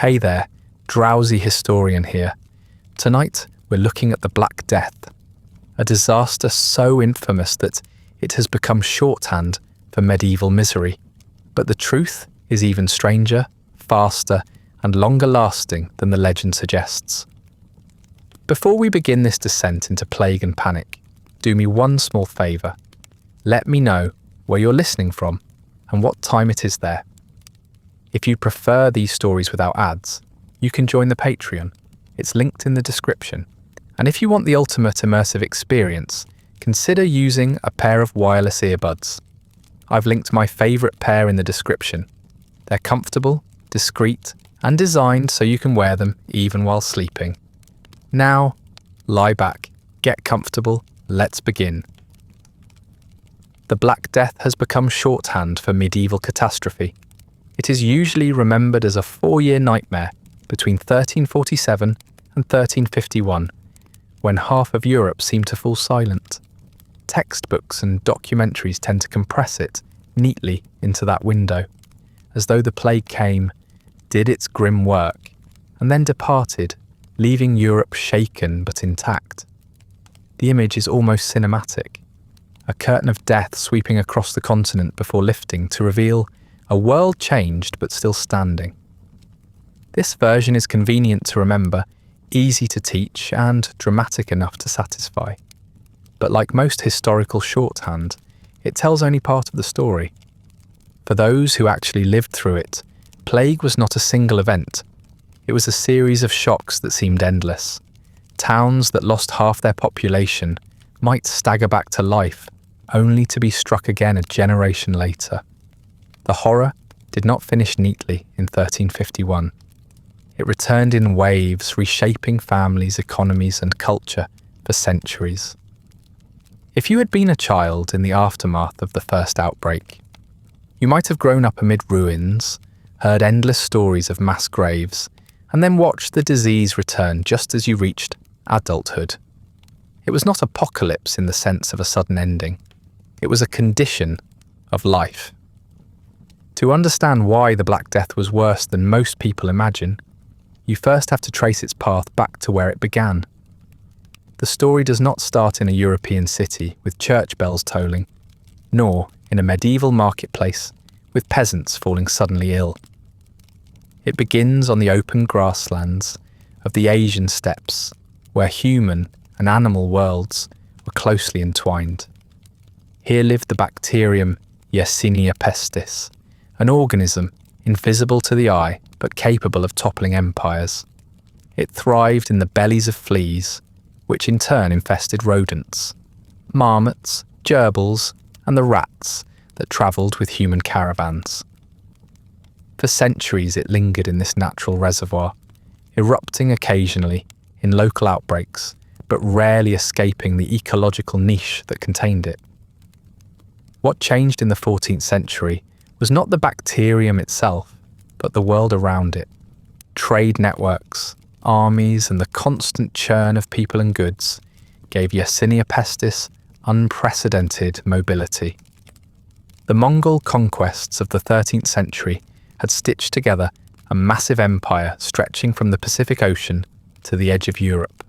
Hey there, Drowsy Historian here. Tonight we're looking at the Black Death, a disaster so infamous that it has become shorthand for medieval misery. But the truth is even stranger, faster, and longer lasting than the legend suggests. Before we begin this descent into plague and panic, do me one small favour. Let me know where you're listening from and what time it is there. If you prefer these stories without ads, you can join the Patreon. It's linked in the description. And if you want the ultimate immersive experience, consider using a pair of wireless earbuds. I've linked my favourite pair in the description. They're comfortable, discreet, and designed so you can wear them even while sleeping. Now, lie back, get comfortable, let's begin. The Black Death has become shorthand for medieval catastrophe. It is usually remembered as a 4-year nightmare between 1347 and 1351, when half of Europe seemed to fall silent. Textbooks and documentaries tend to compress it neatly into that window, as though the plague came, did its grim work, and then departed, leaving Europe shaken but intact. The image is almost cinematic, a curtain of death sweeping across the continent before lifting to reveal a world changed but still standing. This version is convenient to remember, easy to teach, and dramatic enough to satisfy. But like most historical shorthand, it tells only part of the story. For those who actually lived through it, plague was not a single event. It was a series of shocks that seemed endless. Towns that lost half their population might stagger back to life, only to be struck again a generation later. The horror did not finish neatly in 1351. It returned in waves, reshaping families, economies, and culture for centuries. If you had been a child in the aftermath of the first outbreak, you might have grown up amid ruins, heard endless stories of mass graves, and then watched the disease return just as you reached adulthood. It was not apocalypse in the sense of a sudden ending. It was a condition of life. To understand why the Black Death was worse than most people imagine, you first have to trace its path back to where it began. The story does not start in a European city with church bells tolling, nor in a medieval marketplace with peasants falling suddenly ill. It begins on the open grasslands of the Asian steppes, where human and animal worlds were closely entwined. Here lived the bacterium Yersinia pestis, an organism invisible to the eye but capable of toppling empires. It thrived in the bellies of fleas, which in turn infested rodents, marmots, gerbils, and the rats that travelled with human caravans. For centuries it lingered in this natural reservoir, erupting occasionally in local outbreaks, but rarely escaping the ecological niche that contained it. What changed in the 14th century was not the bacterium itself, but the world around it. Trade networks, armies, and the constant churn of people and goods gave Yersinia pestis unprecedented mobility. The Mongol conquests of the 13th century had stitched together a massive empire stretching from the Pacific Ocean to the edge of Europe.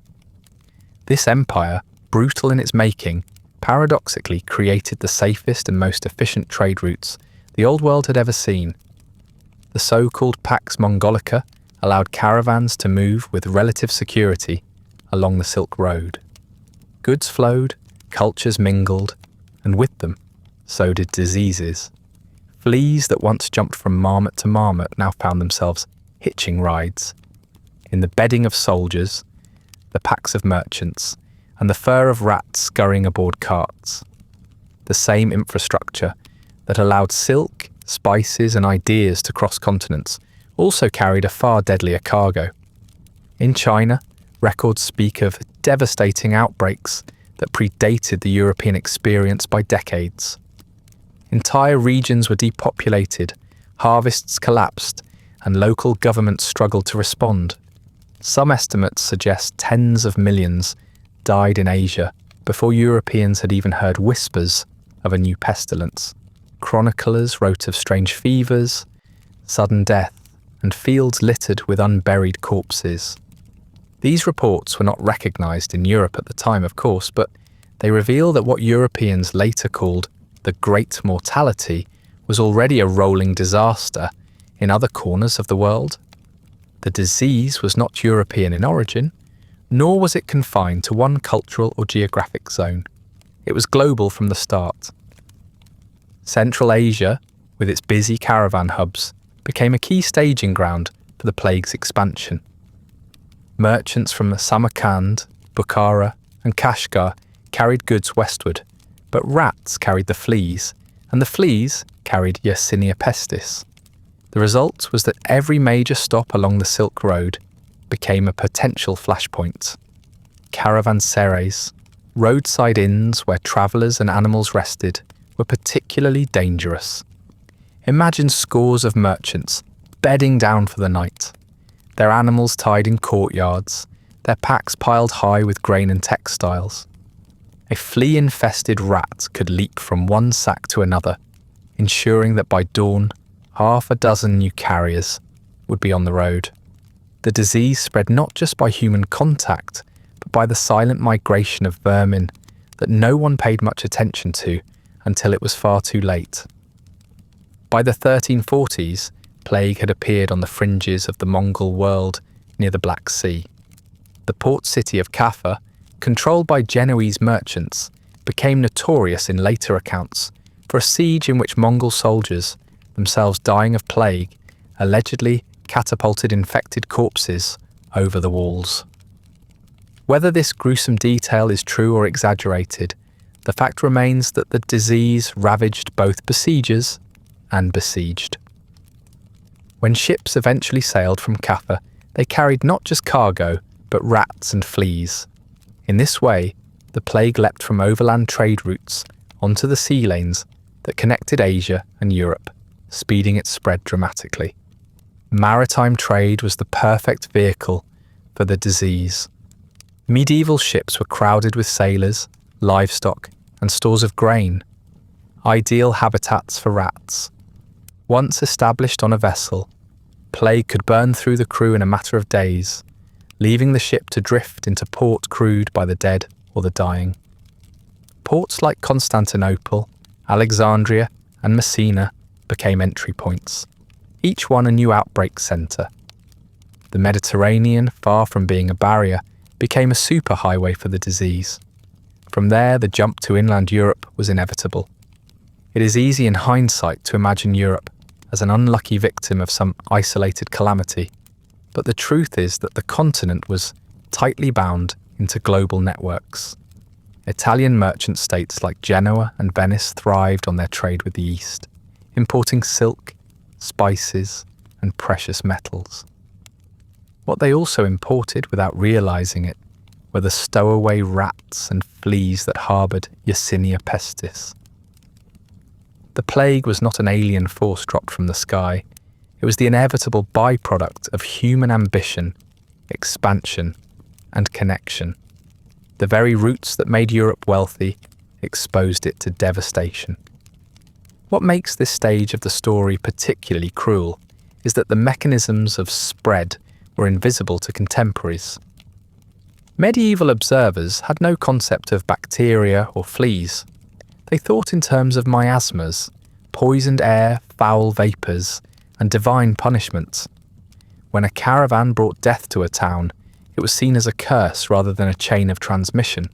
This empire, brutal in its making, paradoxically created the safest and most efficient trade routes the Old World had ever seen. The so-called Pax Mongolica allowed caravans to move with relative security along the Silk Road. Goods flowed, cultures mingled, and with them, so did diseases. Fleas that once jumped from marmot to marmot now found themselves hitching rides. In the bedding of soldiers, the packs of merchants, and the fur of rats scurrying aboard carts. The same infrastructure that allowed silk, spices, and ideas to cross continents also carried a far deadlier cargo. In China, records speak of devastating outbreaks that predated the European experience by decades. Entire regions were depopulated, harvests collapsed, and local governments struggled to respond. Some estimates suggest tens of millions died in Asia before Europeans had even heard whispers of a new pestilence. Chroniclers wrote of strange fevers, sudden death, and fields littered with unburied corpses. These reports were not recognised in Europe at the time, of course, but they reveal that what Europeans later called the Great Mortality was already a rolling disaster in other corners of the world. The disease was not European in origin, nor was it confined to one cultural or geographic zone. It was global from the start. Central Asia, with its busy caravan hubs, became a key staging ground for the plague's expansion. Merchants from Samarkand, Bukhara, and Kashgar carried goods westward, but rats carried the fleas, and the fleas carried Yersinia pestis. The result was that every major stop along the Silk Road became a potential flashpoint. Caravanserais, roadside inns where travellers and animals rested, were particularly dangerous. Imagine scores of merchants bedding down for the night, their animals tied in courtyards, their packs piled high with grain and textiles. A flea-infested rat could leap from one sack to another, ensuring that by dawn, half a dozen new carriers would be on the road. The disease spread not just by human contact, but by the silent migration of vermin that no one paid much attention to until it was far too late. By the 1340s, plague had appeared on the fringes of the Mongol world near the Black Sea. The port city of Kaffa, controlled by Genoese merchants, became notorious in later accounts for a siege in which Mongol soldiers, themselves dying of plague, allegedly catapulted infected corpses over the walls. Whether this gruesome detail is true or exaggerated, the fact remains that the disease ravaged both besiegers and besieged. When ships eventually sailed from Kaffa, they carried not just cargo, but rats and fleas. In this way, the plague leapt from overland trade routes onto the sea lanes that connected Asia and Europe, speeding its spread dramatically. Maritime trade was the perfect vehicle for the disease. Medieval ships were crowded with sailors, livestock, and stores of grain, ideal habitats for rats. Once established on a vessel, plague could burn through the crew in a matter of days, leaving the ship to drift into port crewed by the dead or the dying. Ports like Constantinople, Alexandria, and Messina became entry points, each one a new outbreak centre. The Mediterranean, far from being a barrier, became a superhighway for the disease. From there, the jump to inland Europe was inevitable. It is easy in hindsight to imagine Europe as an unlucky victim of some isolated calamity, but the truth is that the continent was tightly bound into global networks. Italian merchant states like Genoa and Venice thrived on their trade with the East, importing silk, spices, and precious metals. What they also imported without realizing it were the stowaway rats and fleas that harboured Yersinia pestis. The plague was not an alien force dropped from the sky. It was the inevitable byproduct of human ambition, expansion, and connection. The very roots that made Europe wealthy exposed it to devastation. What makes this stage of the story particularly cruel is that the mechanisms of spread were invisible to contemporaries. Medieval observers had no concept of bacteria or fleas. They thought in terms of miasmas, poisoned air, foul vapours, and divine punishments. When a caravan brought death to a town, it was seen as a curse rather than a chain of transmission.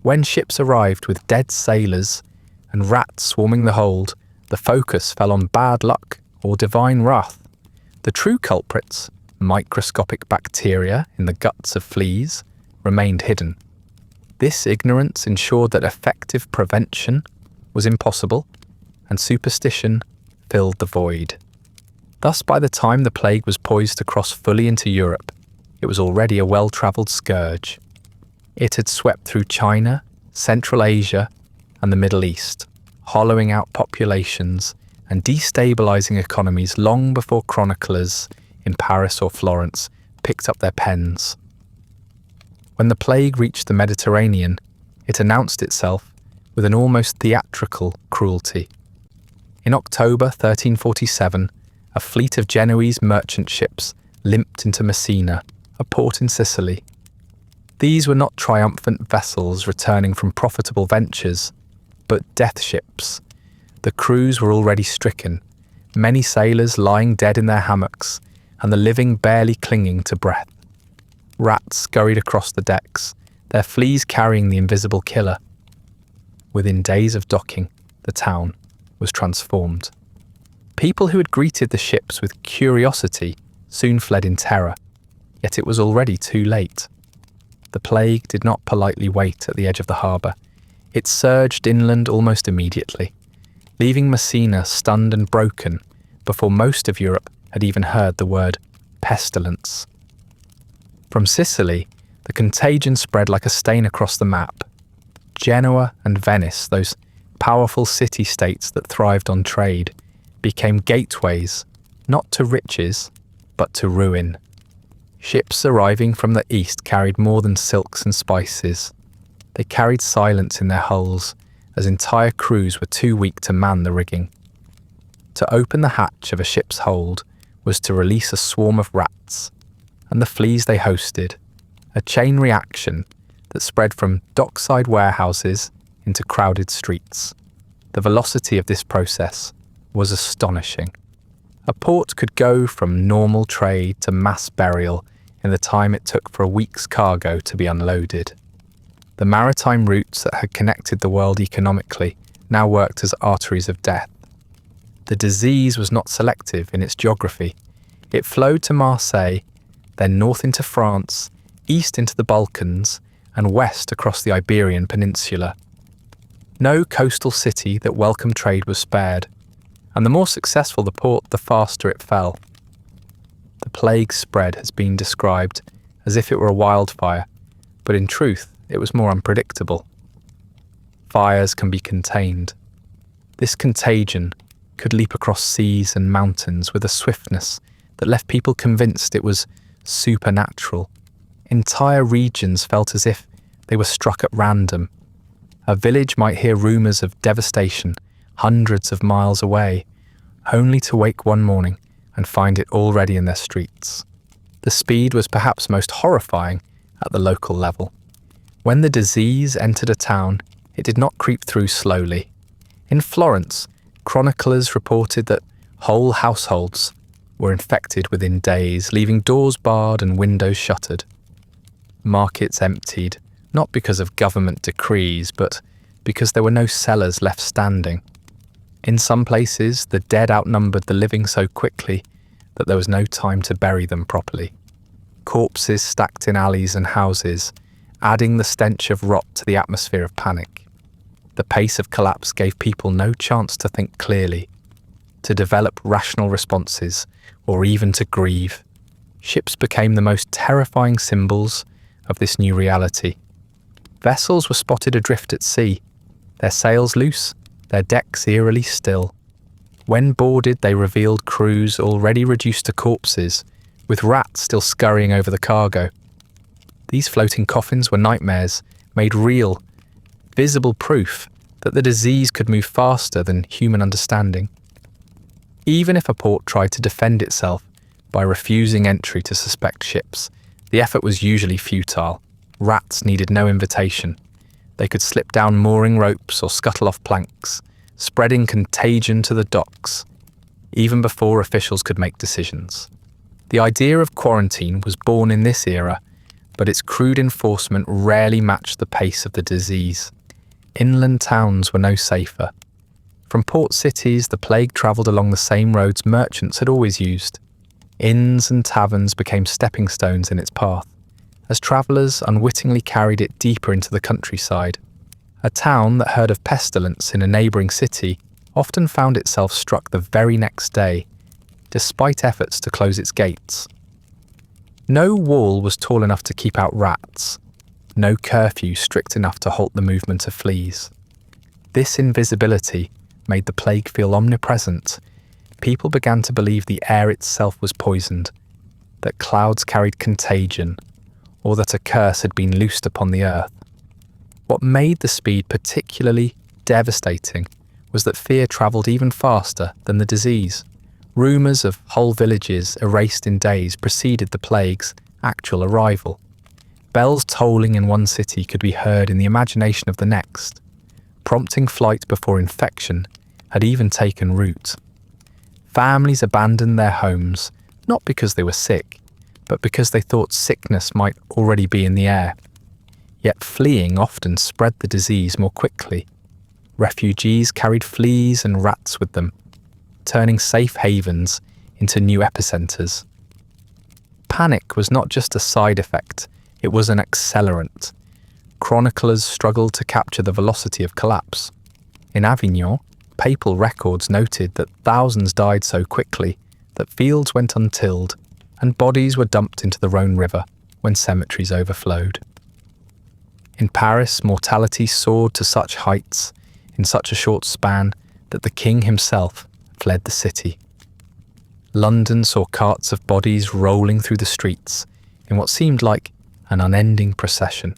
When ships arrived with dead sailors and rats swarming the hold, the focus fell on bad luck or divine wrath. The true culprits, microscopic bacteria in the guts of fleas, remained hidden. This ignorance ensured that effective prevention was impossible, and superstition filled the void. Thus, by the time the plague was poised to cross fully into Europe, it was already a well-travelled scourge. It had swept through China, Central Asia, and the Middle East, hollowing out populations and destabilising economies long before chroniclers in Paris or Florence picked up their pens. When the plague reached the Mediterranean, it announced itself with an almost theatrical cruelty. In October 1347, a fleet of Genoese merchant ships limped into Messina, a port in Sicily. These were not triumphant vessels returning from profitable ventures, but death ships. The crews were already stricken, many sailors lying dead in their hammocks, and the living barely clinging to breath. Rats scurried across the decks, their fleas carrying the invisible killer. Within days of docking, the town was transformed. People who had greeted the ships with curiosity soon fled in terror, yet it was already too late. The plague did not politely wait at the edge of the harbour. It surged inland almost immediately, leaving Messina stunned and broken before most of Europe had even heard the word pestilence. From Sicily, the contagion spread like a stain across the map. Genoa and Venice, those powerful city-states that thrived on trade, became gateways, not to riches, but to ruin. Ships arriving from the east carried more than silks and spices. They carried silence in their hulls, as entire crews were too weak to man the rigging. To open the hatch of a ship's hold was to release a swarm of rats, and the fleas they hosted, a chain reaction that spread from dockside warehouses into crowded streets. The velocity of this process was astonishing. A port could go from normal trade to mass burial in the time it took for a week's cargo to be unloaded. The maritime routes that had connected the world economically now worked as arteries of death. The disease was not selective in its geography. It flowed to Marseille, then north into France, east into the Balkans, and west across the Iberian Peninsula. No coastal city that welcomed trade was spared, and the more successful the port, the faster it fell. The plague spread has been described as if it were a wildfire, but in truth, it was more unpredictable. Fires can be contained. This contagion could leap across seas and mountains with a swiftness that left people convinced it was supernatural. Entire regions felt as if they were struck at random. A village might hear rumours of devastation hundreds of miles away, only to wake one morning and find it already in their streets. The speed was perhaps most horrifying at the local level. When the disease entered a town, it did not creep through slowly. In Florence, chroniclers reported that whole households were infected within days, leaving doors barred and windows shuttered. Markets emptied, not because of government decrees, but because there were no cellars left standing. In some places, the dead outnumbered the living so quickly that there was no time to bury them properly. Corpses stacked in alleys and houses, adding the stench of rot to the atmosphere of panic. The pace of collapse gave people no chance to think clearly, to develop rational responses, or even to grieve. Ships became the most terrifying symbols of this new reality. Vessels were spotted adrift at sea, their sails loose, their decks eerily still. When boarded, they revealed crews already reduced to corpses, with rats still scurrying over the cargo. These floating coffins were nightmares, made real, visible proof that the disease could move faster than human understanding. Even if a port tried to defend itself by refusing entry to suspect ships, the effort was usually futile. Rats needed no invitation. They could slip down mooring ropes or scuttle off planks, spreading contagion to the docks, even before officials could make decisions. The idea of quarantine was born in this era, but its crude enforcement rarely matched the pace of the disease. Inland towns were no safer. From port cities, the plague travelled along the same roads merchants had always used. Inns and taverns became stepping stones in its path, as travellers unwittingly carried it deeper into the countryside. A town that heard of pestilence in a neighbouring city often found itself struck the very next day, despite efforts to close its gates. No wall was tall enough to keep out rats, no curfew strict enough to halt the movement of fleas. This invisibility made the plague feel omnipresent. People began to believe the air itself was poisoned, that clouds carried contagion, or that a curse had been loosed upon the earth. What made the speed particularly devastating was that fear travelled even faster than the disease. Rumours of whole villages erased in days preceded the plague's actual arrival. Bells tolling in one city could be heard in the imagination of the next. Prompting flight before infection had even taken root. Families abandoned their homes not because they were sick, but because they thought sickness might already be in the air. Yet fleeing often spread the disease more quickly. Refugees carried fleas and rats with them, turning safe havens into new epicenters. Panic was not just a side effect, it was an accelerant. Chroniclers struggled to capture the velocity of collapse. In Avignon, papal records noted that thousands died so quickly that fields went untilled and bodies were dumped into the Rhône River when cemeteries overflowed. In Paris, mortality soared to such heights in such a short span that the king himself fled the city. London saw carts of bodies rolling through the streets in what seemed like an unending procession.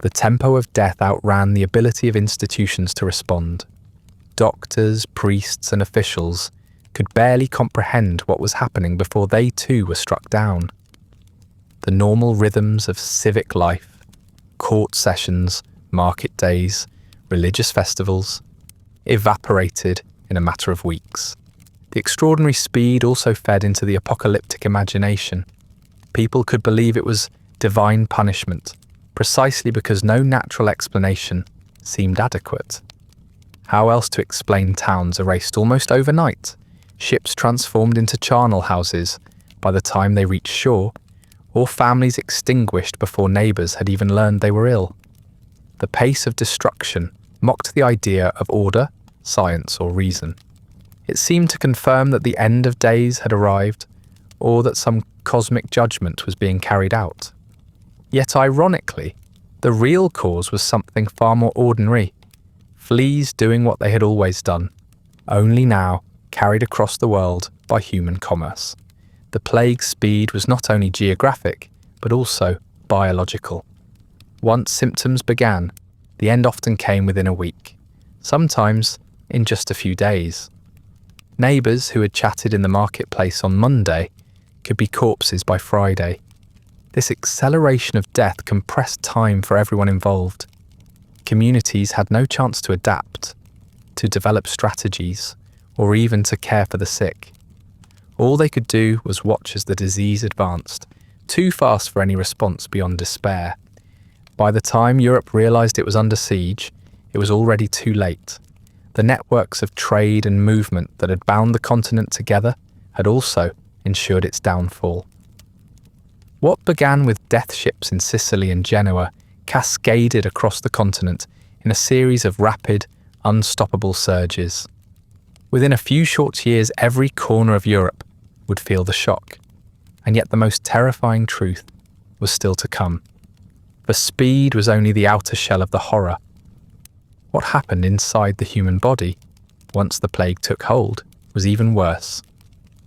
The tempo of death outran the ability of institutions to respond. Doctors, priests, and officials could barely comprehend what was happening before they too were struck down. The normal rhythms of civic life, court sessions, market days, religious festivals, evaporated in a matter of weeks. The extraordinary speed also fed into the apocalyptic imagination. People could believe it was divine punishment, precisely because no natural explanation seemed adequate. How else to explain towns erased almost overnight, ships transformed into charnel houses by the time they reached shore, or families extinguished before neighbours had even learned they were ill? The pace of destruction mocked the idea of order, science, or reason. It seemed to confirm that the end of days had arrived, or that some cosmic judgment was being carried out. Yet ironically, the real cause was something far more ordinary. Fleas doing what they had always done, only now carried across the world by human commerce. The plague's speed was not only geographic, but also biological. Once symptoms began, the end often came within a week, sometimes in just a few days. Neighbours who had chatted in the marketplace on Monday could be corpses by Friday. This acceleration of death compressed time for everyone involved. Communities had no chance to adapt, to develop strategies, or even to care for the sick. All they could do was watch as the disease advanced, too fast for any response beyond despair. By the time Europe realised it was under siege, it was already too late. The networks of trade and movement that had bound the continent together had also ensured its downfall. What began with death ships in Sicily and Genoa cascaded across the continent in a series of rapid, unstoppable surges. Within a few short years, every corner of Europe would feel the shock, and yet the most terrifying truth was still to come. For speed was only the outer shell of the horror. What happened inside the human body, once the plague took hold, was even worse.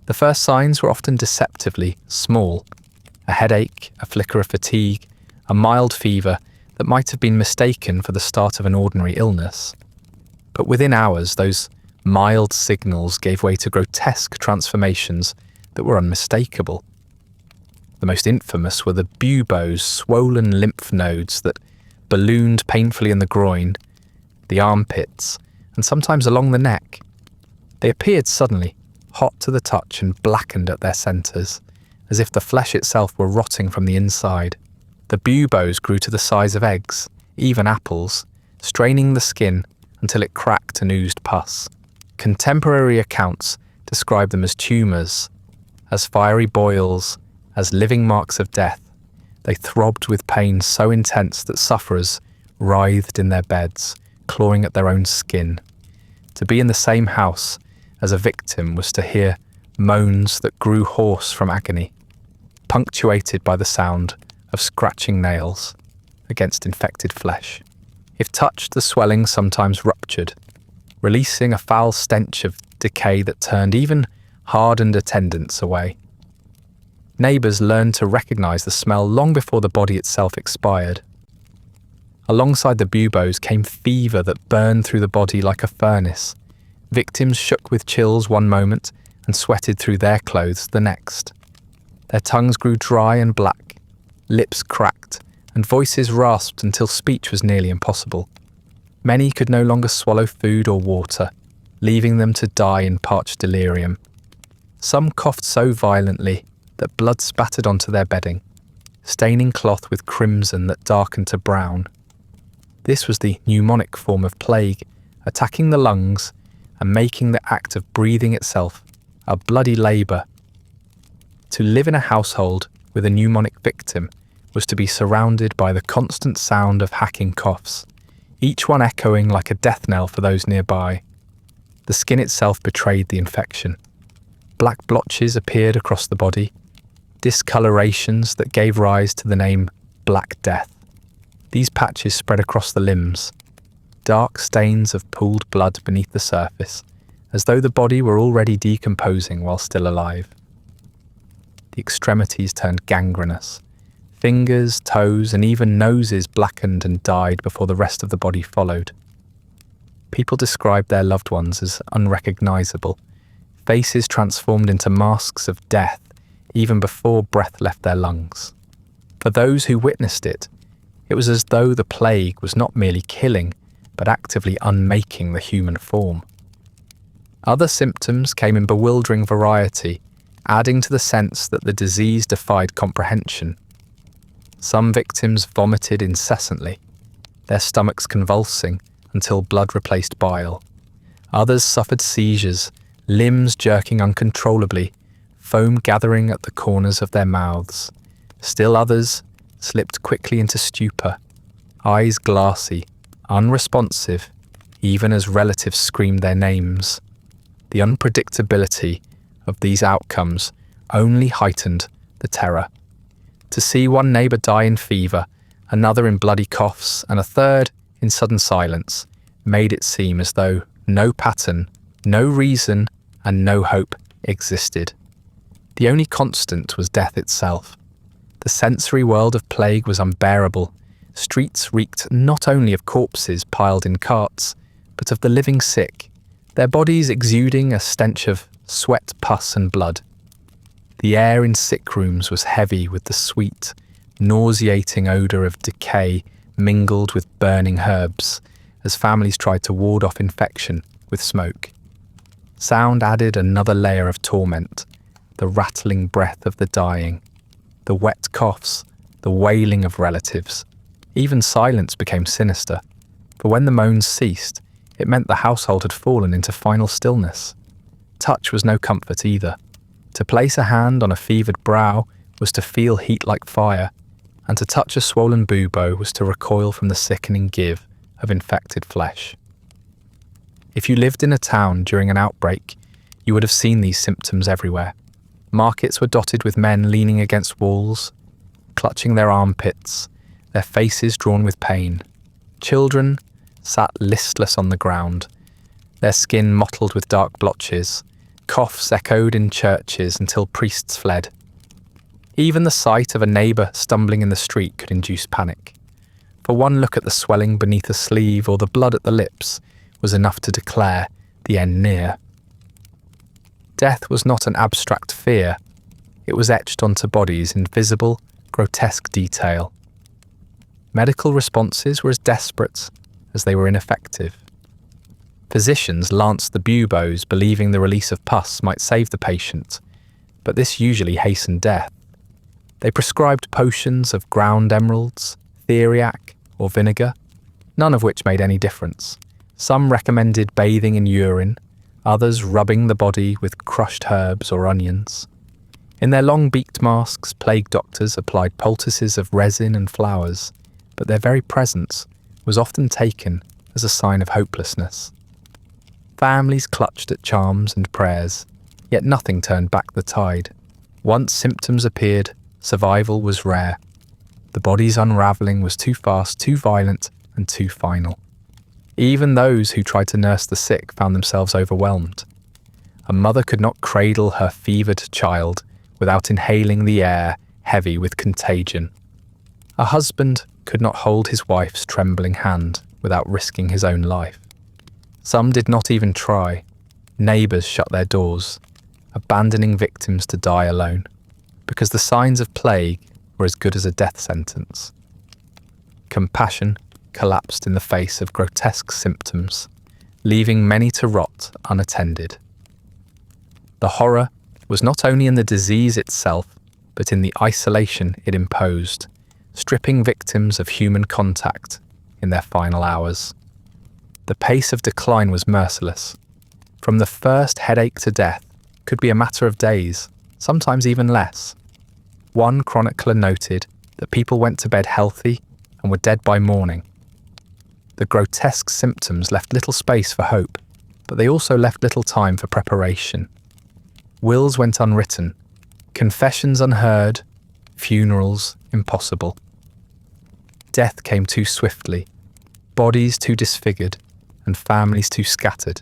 The first signs were often deceptively small. A headache, a flicker of fatigue, a mild fever that might have been mistaken for the start of an ordinary illness. But within hours, those mild signals gave way to grotesque transformations that were unmistakable. The most infamous were the buboes, swollen lymph nodes that ballooned painfully in the groin, the armpits, and sometimes along the neck. They appeared suddenly, hot to the touch and blackened at their centres, as if the flesh itself were rotting from the inside. The buboes grew to the size of eggs, even apples, straining the skin until it cracked and oozed pus. Contemporary accounts describe them as tumours, as fiery boils, as living marks of death. They throbbed with pain so intense that sufferers writhed in their beds, clawing at their own skin. To be in the same house as a victim was to hear moans that grew hoarse from agony, punctuated by the sound of scratching nails against infected flesh. If touched, the swelling sometimes ruptured, releasing a foul stench of decay that turned even hardened attendants away. Neighbours learned to recognise the smell long before the body itself expired. Alongside the buboes came fever that burned through the body like a furnace, Victims shook with chills one moment and sweated through their clothes the next. Their tongues grew dry and black, lips cracked, and voices rasped until speech was nearly impossible. Many could no longer swallow food or water, leaving them to die in parched delirium. Some coughed so violently that blood spattered onto their bedding, staining cloth with crimson that darkened to brown. This was the pneumonic form of plague, attacking the lungs and making the act of breathing itself a bloody labour. To live in a household with a pneumonic victim was to be surrounded by the constant sound of hacking coughs, each one echoing like a death knell for those nearby. The skin itself betrayed the infection. Black blotches appeared across the body, discolorations that gave rise to the name Black Death. These patches spread across the limbs, dark stains of pooled blood beneath the surface, as though the body were already decomposing while still alive. The extremities turned gangrenous. Fingers, toes, and even noses blackened and died before the rest of the body followed. People described their loved ones as unrecognizable, faces transformed into masks of death even before breath left their lungs. For those who witnessed it, it was as though the plague was not merely killing, but actively unmaking the human form. Other symptoms came in bewildering variety, adding to the sense that the disease defied comprehension. Some victims vomited incessantly, their stomachs convulsing until blood replaced bile. Others suffered seizures, limbs jerking uncontrollably, foam gathering at the corners of their mouths. Still others slipped quickly into stupor, eyes glassy, unresponsive, even as relatives screamed their names. The unpredictability of these outcomes only heightened the terror. To see one neighbour die in fever, another in bloody coughs, and a third in sudden silence made it seem as though no pattern, no reason, and no hope existed. The only constant was death itself. The sensory world of plague was unbearable. Streets reeked not only of corpses piled in carts, but of the living sick, their bodies exuding a stench of sweat, pus, and blood. The air in sick rooms was heavy with the sweet, nauseating odour of decay mingled with burning herbs, as families tried to ward off infection with smoke. Sound added another layer of torment, the rattling breath of the dying, the wet coughs, the wailing of relatives. Even silence became sinister, for when the moans ceased, it meant the household had fallen into final stillness. Touch was no comfort either. To place a hand on a fevered brow was to feel heat like fire, and to touch a swollen bubo was to recoil from the sickening give of infected flesh. If you lived in a town during an outbreak, you would have seen these symptoms everywhere. Markets were dotted with men leaning against walls, clutching their armpits, their faces drawn with pain. Children sat listless on the ground, their skin mottled with dark blotches. Coughs echoed in churches until priests fled. Even the sight of a neighbour stumbling in the street could induce panic. For one look at the swelling beneath a sleeve or the blood at the lips was enough to declare the end near. Death was not an abstract fear. It was etched onto bodies in visible, grotesque detail. Medical responses were as desperate as they were ineffective. Physicians lanced the buboes, believing the release of pus might save the patient, but this usually hastened death. They prescribed potions of ground emeralds, theriac, or vinegar, none of which made any difference. Some recommended bathing in urine, others rubbing the body with crushed herbs or onions. In their long-beaked masks, plague doctors applied poultices of resin and flowers, but their very presence was often taken as a sign of hopelessness. Families clutched at charms and prayers, yet nothing turned back the tide. Once symptoms appeared, survival was rare. The body's unravelling was too fast, too violent, and too final. Even those who tried to nurse the sick found themselves overwhelmed. A mother could not cradle her fevered child without inhaling the air heavy with contagion. A husband could not hold his wife's trembling hand without risking his own life. Some did not even try. Neighbours shut their doors, abandoning victims to die alone, because the signs of plague were as good as a death sentence. Compassion collapsed in the face of grotesque symptoms, leaving many to rot unattended. The horror was not only in the disease itself, but in the isolation it imposed, stripping victims of human contact in their final hours. The pace of decline was merciless. From the first headache to death could be a matter of days, sometimes even less. One chronicler noted that people went to bed healthy and were dead by morning. The grotesque symptoms left little space for hope, but they also left little time for preparation. Wills went unwritten, confessions unheard, funerals impossible. Death came too swiftly, bodies too disfigured, and families too scattered.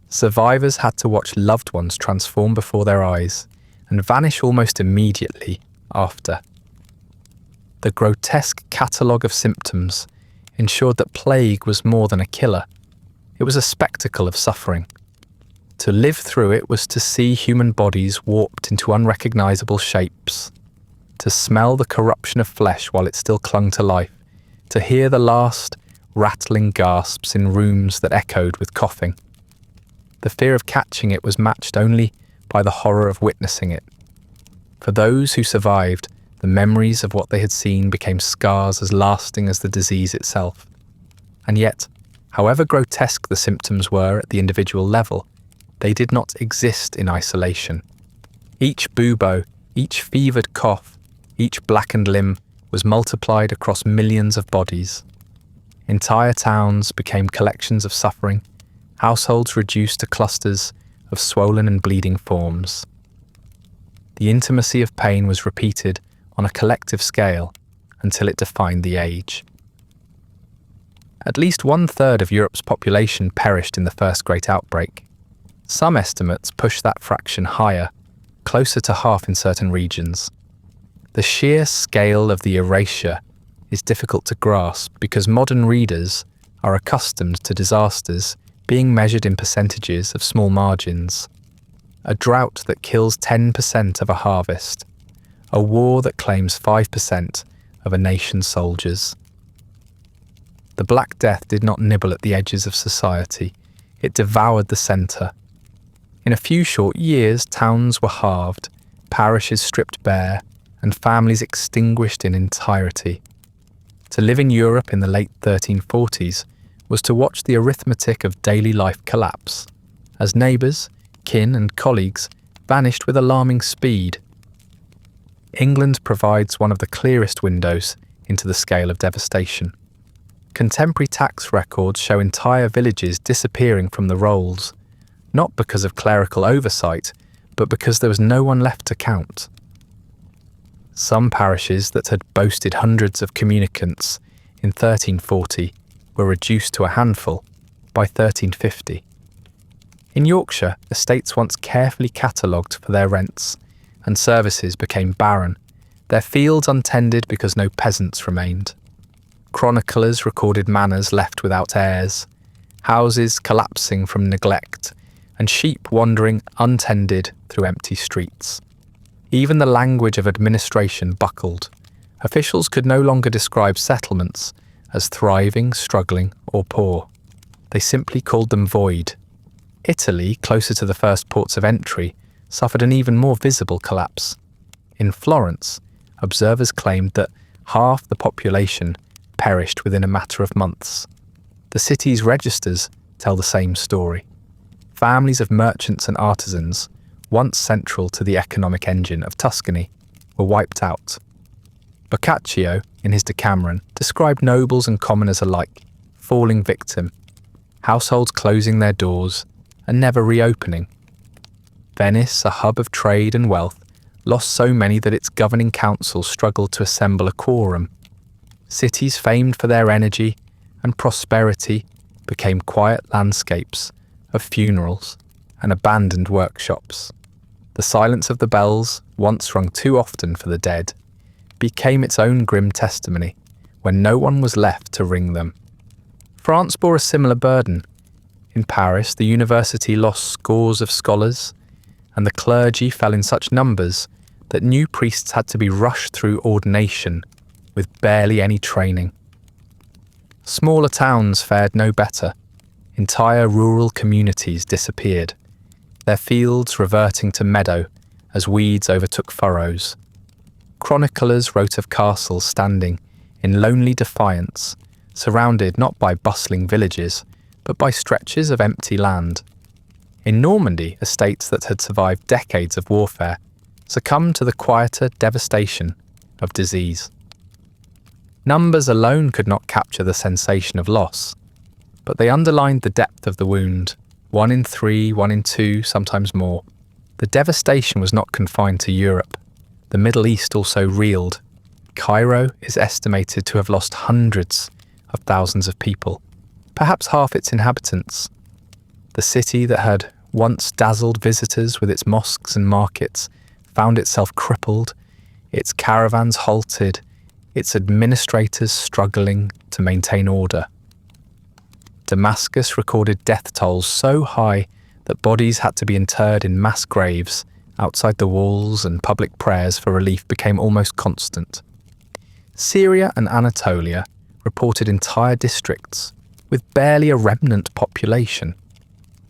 Survivors had to watch loved ones transform before their eyes and vanish almost immediately after. The grotesque catalogue of symptoms ensured that plague was more than a killer. It was a spectacle of suffering. To live through it was to see human bodies warped into unrecognisable shapes, to smell the corruption of flesh while it still clung to life, to hear the last rattling gasps in rooms that echoed with coughing. The fear of catching it was matched only by the horror of witnessing it. For those who survived, the memories of what they had seen became scars as lasting as the disease itself. And yet, however grotesque the symptoms were at the individual level, they did not exist in isolation. Each bubo, each fevered cough, each blackened limb was multiplied across millions of bodies. Entire towns became collections of suffering, households reduced to clusters of swollen and bleeding forms. The intimacy of pain was repeated on a collective scale until it defined the age. At least 1/3 of Europe's population perished in the first great outbreak. Some estimates push that fraction higher, closer to half in certain regions. The sheer scale of the erasure is difficult to grasp because modern readers are accustomed to disasters being measured in percentages of small margins. A drought that kills 10% of a harvest. A war that claims 5% of a nation's soldiers. The Black Death did not nibble at the edges of society. It devoured the centre. In a few short years, towns were halved, parishes stripped bare, and families extinguished in entirety. To live in Europe in the late 1340s was to watch the arithmetic of daily life collapse, as neighbours, kin and colleagues vanished with alarming speed. England provides one of the clearest windows into the scale of devastation. Contemporary tax records show entire villages disappearing from the rolls, not because of clerical oversight, but because there was no one left to count. Some parishes that had boasted hundreds of communicants in 1340 were reduced to a handful by 1350. In Yorkshire, estates once carefully catalogued for their rents and services became barren, their fields untended because no peasants remained. Chroniclers recorded manors left without heirs, houses collapsing from neglect, and sheep wandering untended through empty streets. Even the language of administration buckled. Officials could no longer describe settlements as thriving, struggling, or poor. They simply called them void. Italy, closer to the first ports of entry, suffered an even more visible collapse. In Florence, observers claimed that half the population perished within a matter of months. The city's registers tell the same story. Families of merchants and artisans, once central to the economic engine of Tuscany, were wiped out. Boccaccio, in his Decameron, described nobles and commoners alike, falling victim, households closing their doors and never reopening. Venice, a hub of trade and wealth, lost so many that its governing council struggled to assemble a quorum. Cities famed for their energy and prosperity became quiet landscapes of funerals and abandoned workshops. The silence of the bells, once rung too often for the dead, became its own grim testimony when no one was left to ring them. France bore a similar burden. In Paris, the university lost scores of scholars, and the clergy fell in such numbers that new priests had to be rushed through ordination with barely any training. Smaller towns fared no better. Entire rural communities disappeared, their fields reverting to meadow as weeds overtook furrows. Chroniclers wrote of castles standing in lonely defiance, surrounded not by bustling villages, but by stretches of empty land. In Normandy, estates that had survived decades of warfare succumbed to the quieter devastation of disease. Numbers alone could not capture the sensation of loss, but they underlined the depth of the wound. 1 in 3, 1 in 2, sometimes more. The devastation was not confined to Europe. The Middle East also reeled. Cairo is estimated to have lost hundreds of thousands of people, perhaps half its inhabitants. The city that had once dazzled visitors with its mosques and markets found itself crippled, its caravans halted, its administrators struggling to maintain order. Damascus recorded death tolls so high that bodies had to be interred in mass graves outside the walls, and public prayers for relief became almost constant. Syria and Anatolia reported entire districts with barely a remnant population.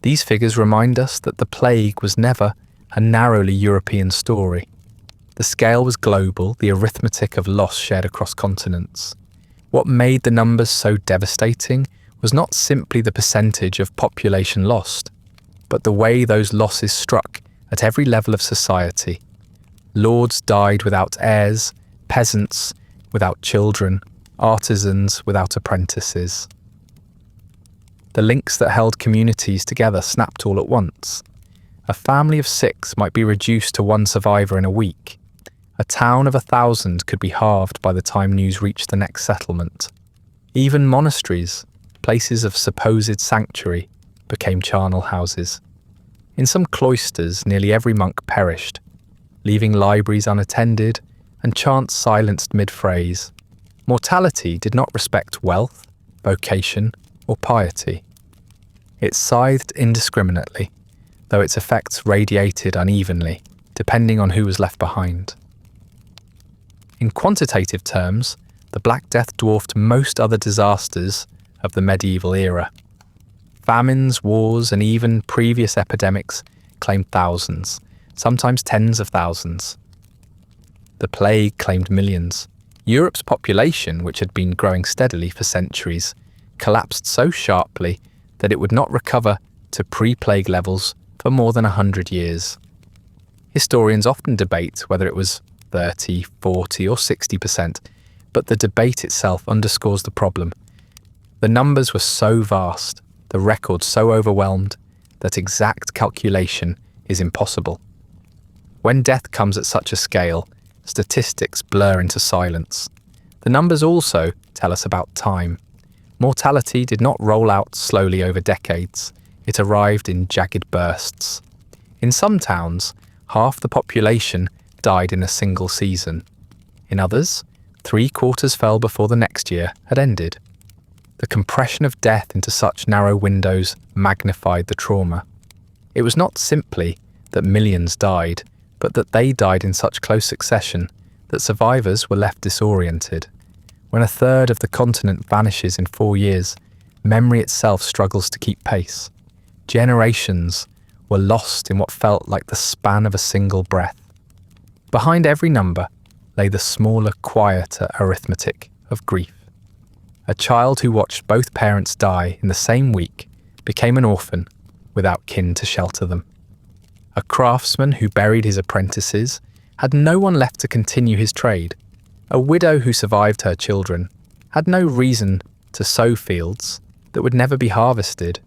These figures remind us that the plague was never a narrowly European story. The scale was global, the arithmetic of loss shared across continents. What made the numbers so devastating was not simply the percentage of population lost, but the way those losses struck at every level of society. Lords died without heirs, peasants without children, artisans without apprentices. The links that held communities together snapped all at once. A family of 6 might be reduced to 1 survivor in a week. A town of 1,000 could be halved by the time news reached the next settlement. Even monasteries, places of supposed sanctuary, became charnel houses. In some cloisters, nearly every monk perished, leaving libraries unattended and chants silenced mid-phrase. Mortality did not respect wealth, vocation, or piety. It scythed indiscriminately, though its effects radiated unevenly, depending on who was left behind. In quantitative terms, the Black Death dwarfed most other disasters of the medieval era. Famines, wars, and even previous epidemics claimed thousands, sometimes tens of thousands. The plague claimed millions. Europe's population, which had been growing steadily for centuries, collapsed so sharply that it would not recover to pre-plague levels for more than 100 years. Historians often debate whether it was 30, 40, or 60%, but the debate itself underscores the problem. The numbers were so vast, the record so overwhelmed, that exact calculation is impossible. When death comes at such a scale, statistics blur into silence. The numbers also tell us about time. Mortality did not roll out slowly over decades. It arrived in jagged bursts. In some towns, half the population died in a single season. In others, 3/4 fell before the next year had ended. The compression of death into such narrow windows magnified the trauma. It was not simply that millions died, but that they died in such close succession that survivors were left disoriented. When 1/3 of the continent vanishes in 4 years, memory itself struggles to keep pace. Generations were lost in what felt like the span of a single breath. Behind every number lay the smaller, quieter arithmetic of grief. A child who watched both parents die in the same week became an orphan without kin to shelter them. A craftsman who buried his apprentices had no one left to continue his trade. A widow who survived her children had no reason to sow fields that would never be harvested.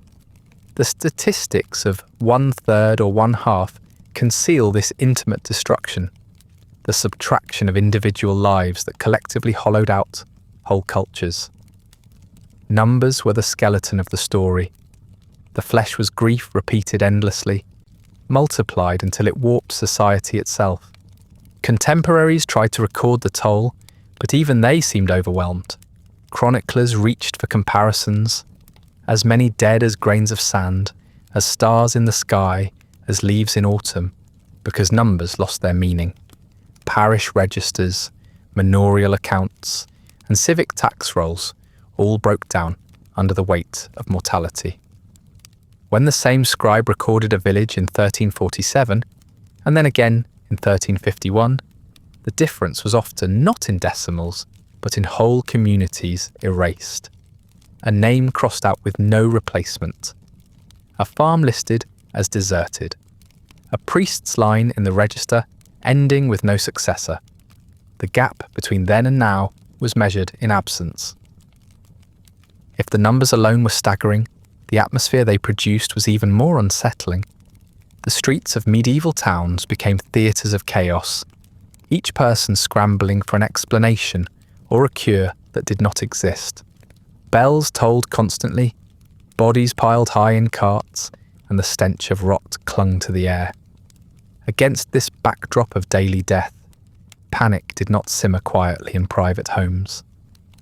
The statistics of 1/3 or 1/2 conceal this intimate destruction, the subtraction of individual lives that collectively hollowed out whole cultures. Numbers were the skeleton of the story. The flesh was grief repeated endlessly, multiplied until it warped society itself. Contemporaries tried to record the toll, but even they seemed overwhelmed. Chroniclers reached for comparisons, as many dead as grains of sand, as stars in the sky, as leaves in autumn, because numbers lost their meaning. Parish registers, manorial accounts, and civic tax rolls all broke down under the weight of mortality. When the same scribe recorded a village in 1347, and then again in 1351, the difference was often not in decimals, but in whole communities erased. A name crossed out with no replacement. A farm listed as deserted. A priest's line in the register ending with no successor. The gap between then and now was measured in absence. If the numbers alone were staggering, the atmosphere they produced was even more unsettling. The streets of medieval towns became theatres of chaos, each person scrambling for an explanation or a cure that did not exist. Bells tolled constantly, bodies piled high in carts, and the stench of rot clung to the air. Against this backdrop of daily death, panic did not simmer quietly in private homes.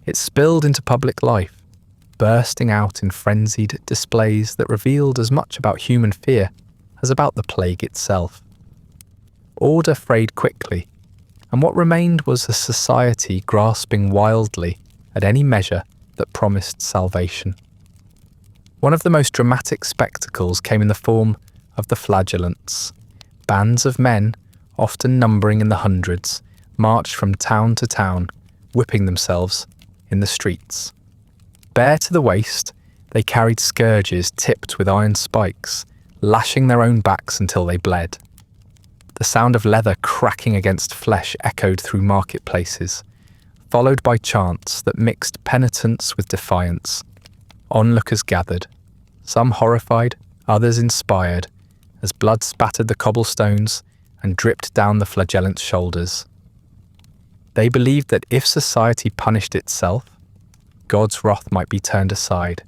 It spilled into public life, bursting out in frenzied displays that revealed as much about human fear as about the plague itself. Order frayed quickly, and what remained was a society grasping wildly at any measure that promised salvation. One of the most dramatic spectacles came in the form of the flagellants. Bands of men, often numbering in the hundreds, marched from town to town, whipping themselves in the streets. Bare to the waist, they carried scourges tipped with iron spikes, lashing their own backs until they bled. The sound of leather cracking against flesh echoed through marketplaces, followed by chants that mixed penitence with defiance. Onlookers gathered, some horrified, others inspired, as blood spattered the cobblestones and dripped down the flagellant's shoulders. They believed that if society punished itself, God's wrath might be turned aside.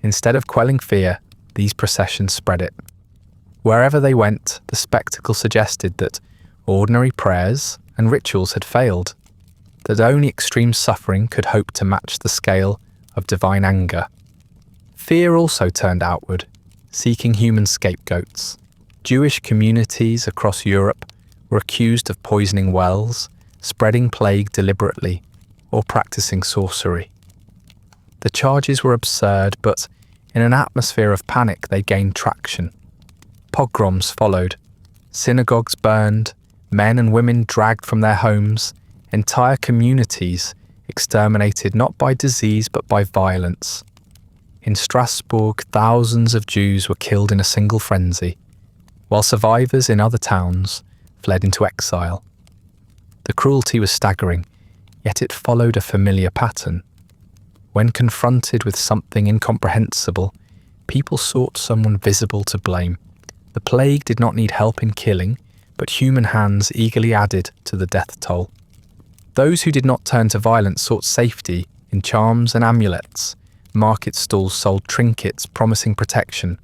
Instead of quelling fear, these processions spread it. Wherever they went, the spectacle suggested that ordinary prayers and rituals had failed, that only extreme suffering could hope to match the scale of divine anger. Fear also turned outward, seeking human scapegoats. Jewish communities across Europe were accused of poisoning wells, spreading plague deliberately, or practicing sorcery. The charges were absurd, but in an atmosphere of panic they gained traction. Pogroms followed. Synagogues burned, men and women dragged from their homes, entire communities exterminated not by disease but by violence. In Strasbourg, thousands of Jews were killed in a single frenzy, while survivors in other towns fled into exile. The cruelty was staggering, yet it followed a familiar pattern. When confronted with something incomprehensible, people sought someone visible to blame. The plague did not need help in killing, but human hands eagerly added to the death toll. Those who did not turn to violence sought safety in charms and amulets. Market stalls sold trinkets promising protection,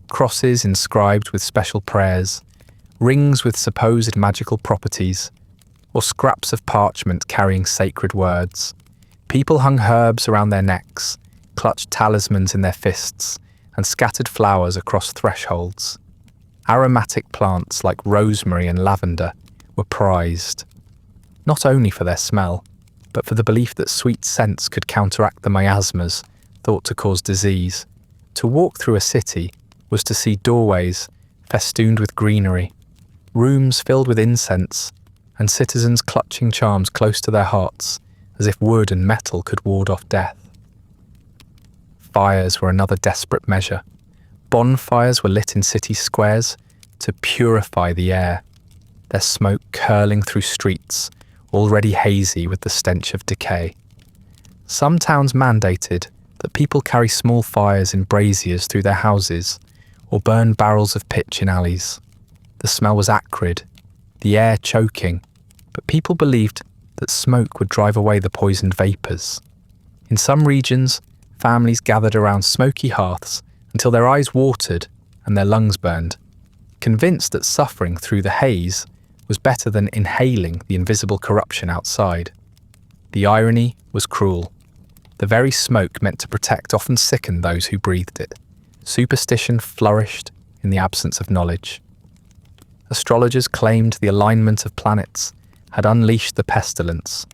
crosses inscribed with special prayers, rings with supposed magical properties, or scraps of parchment carrying sacred words. People hung herbs around their necks, clutched talismans in their fists, and scattered flowers across thresholds. Aromatic plants like rosemary and lavender were prized, not only for their smell, but for the belief that sweet scents could counteract the miasmas thought to cause disease. To walk through a city was to see doorways festooned with greenery, rooms filled with incense, and citizens clutching charms close to their hearts, as if wood and metal could ward off death. Fires were another desperate measure. Bonfires were lit in city squares to purify the air, their smoke curling through streets, already hazy with the stench of decay. Some towns mandated that people carry small fires in braziers through their houses, or burn barrels of pitch in alleys. The smell was acrid, the air choking, but people believed that smoke would drive away the poisoned vapours. In some regions, families gathered around smoky hearths until their eyes watered and their lungs burned, convinced that suffering through the haze was better than inhaling the invisible corruption outside. The irony was cruel. The very smoke meant to protect often sickened those who breathed it. Superstition flourished in the absence of knowledge. Astrologers claimed the alignment of planets had unleashed the pestilence.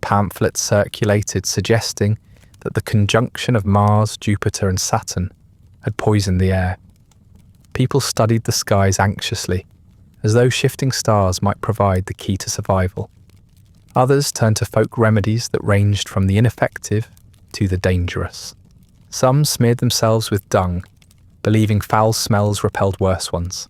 Pamphlets circulated suggesting that the conjunction of Mars, Jupiter, and Saturn had poisoned the air. People studied the skies anxiously, as though shifting stars might provide the key to survival. Others turned to folk remedies that ranged from the ineffective to the dangerous. Some smeared themselves with dung, believing foul smells repelled worse ones.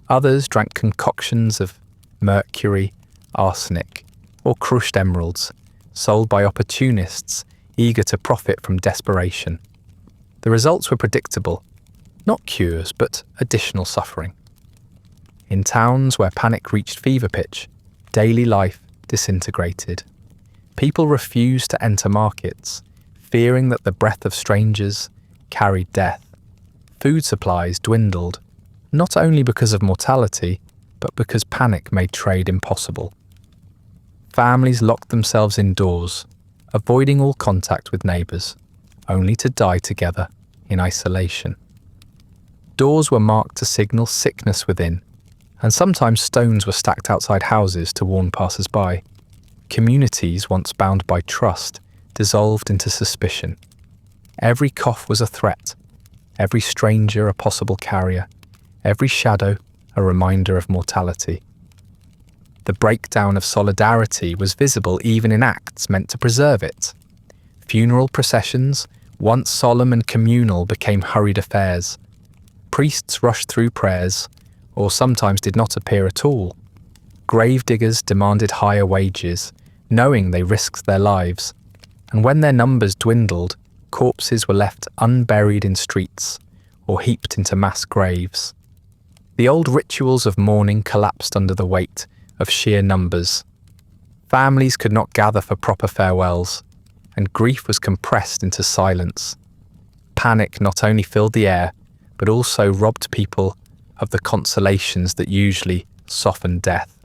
Others drank concoctions of mercury, arsenic, or crushed emeralds, sold by opportunists eager to profit from desperation. The results were predictable, not cures, but additional suffering. In towns where panic reached fever pitch, daily life disintegrated. People refused to enter markets, fearing that the breath of strangers carried death. Food supplies dwindled, not only because of mortality, but because panic made trade impossible. Families locked themselves indoors, avoiding all contact with neighbours, only to die together in isolation. Doors were marked to signal sickness within, and sometimes stones were stacked outside houses to warn passers-by. Communities, once bound by trust, dissolved into suspicion. Every cough was a threat, every stranger a possible carrier, every shadow a reminder of mortality. The breakdown of solidarity was visible even in acts meant to preserve it. Funeral processions, once solemn and communal, became hurried affairs. Priests rushed through prayers, or sometimes did not appear at all. Gravediggers demanded higher wages, knowing they risked their lives, and when their numbers dwindled, corpses were left unburied in streets or heaped into mass graves. The old rituals of mourning collapsed under the weight of sheer numbers. Families could not gather for proper farewells, and grief was compressed into silence. Panic not only filled the air, but also robbed people of the consolations that usually soften death.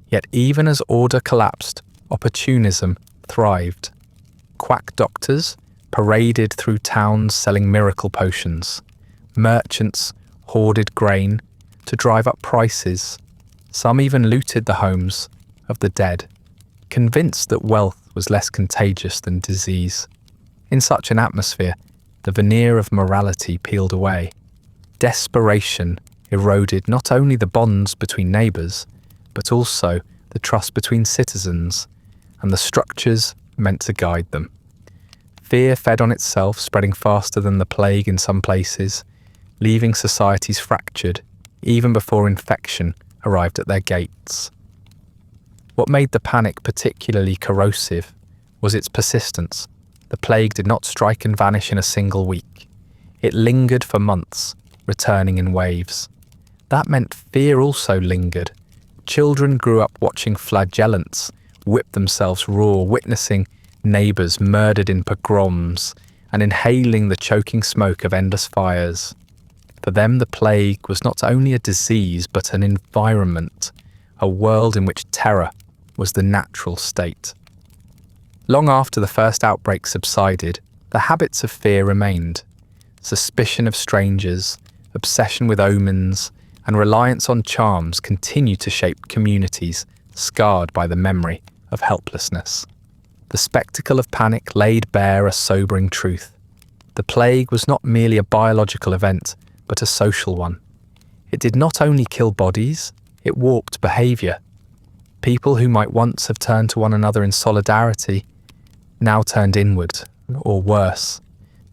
Yet even as order collapsed, opportunism thrived. Quack doctors paraded through towns selling miracle potions. Merchants hoarded grain to drive up prices. Some even looted the homes of the dead, convinced that wealth was less contagious than disease. In such an atmosphere, the veneer of morality peeled away. Desperation eroded not only the bonds between neighbours, but also the trust between citizens and the structures meant to guide them. Fear fed on itself, spreading faster than the plague in some places, leaving societies fractured even before infection arrived at their gates. What made the panic particularly corrosive was its persistence. The plague did not strike and vanish in a single week. It lingered for months, returning in waves. That meant fear also lingered. Children grew up watching flagellants whip themselves raw, witnessing neighbours murdered in pogroms, and inhaling the choking smoke of endless fires. For them, the plague was not only a disease, but an environment, a world in which terror was the natural state. Long after the first outbreak subsided, the habits of fear remained. Suspicion of strangers, obsession with omens, and reliance on charms continued to shape communities scarred by the memory of helplessness. The spectacle of panic laid bare a sobering truth. The plague was not merely a biological event, but a social one. It did not only kill bodies, it warped behaviour. People who might once have turned to one another in solidarity now turned inward, or worse,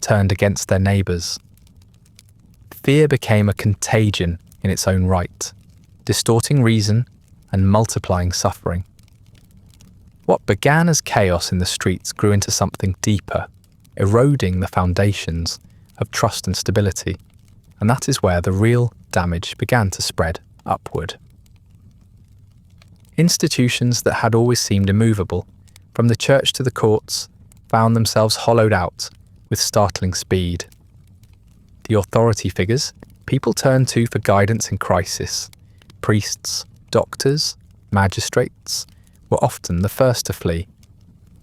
turned against their neighbours. Fear became a contagion in its own right, distorting reason and multiplying suffering. What began as chaos in the streets grew into something deeper, eroding the foundations of trust and stability. And that is where the real damage began to spread upward. Institutions that had always seemed immovable, from the church to the courts, found themselves hollowed out with startling speed. The authority figures people turned to for guidance in crisis, priests, doctors, magistrates, were often the first to flee.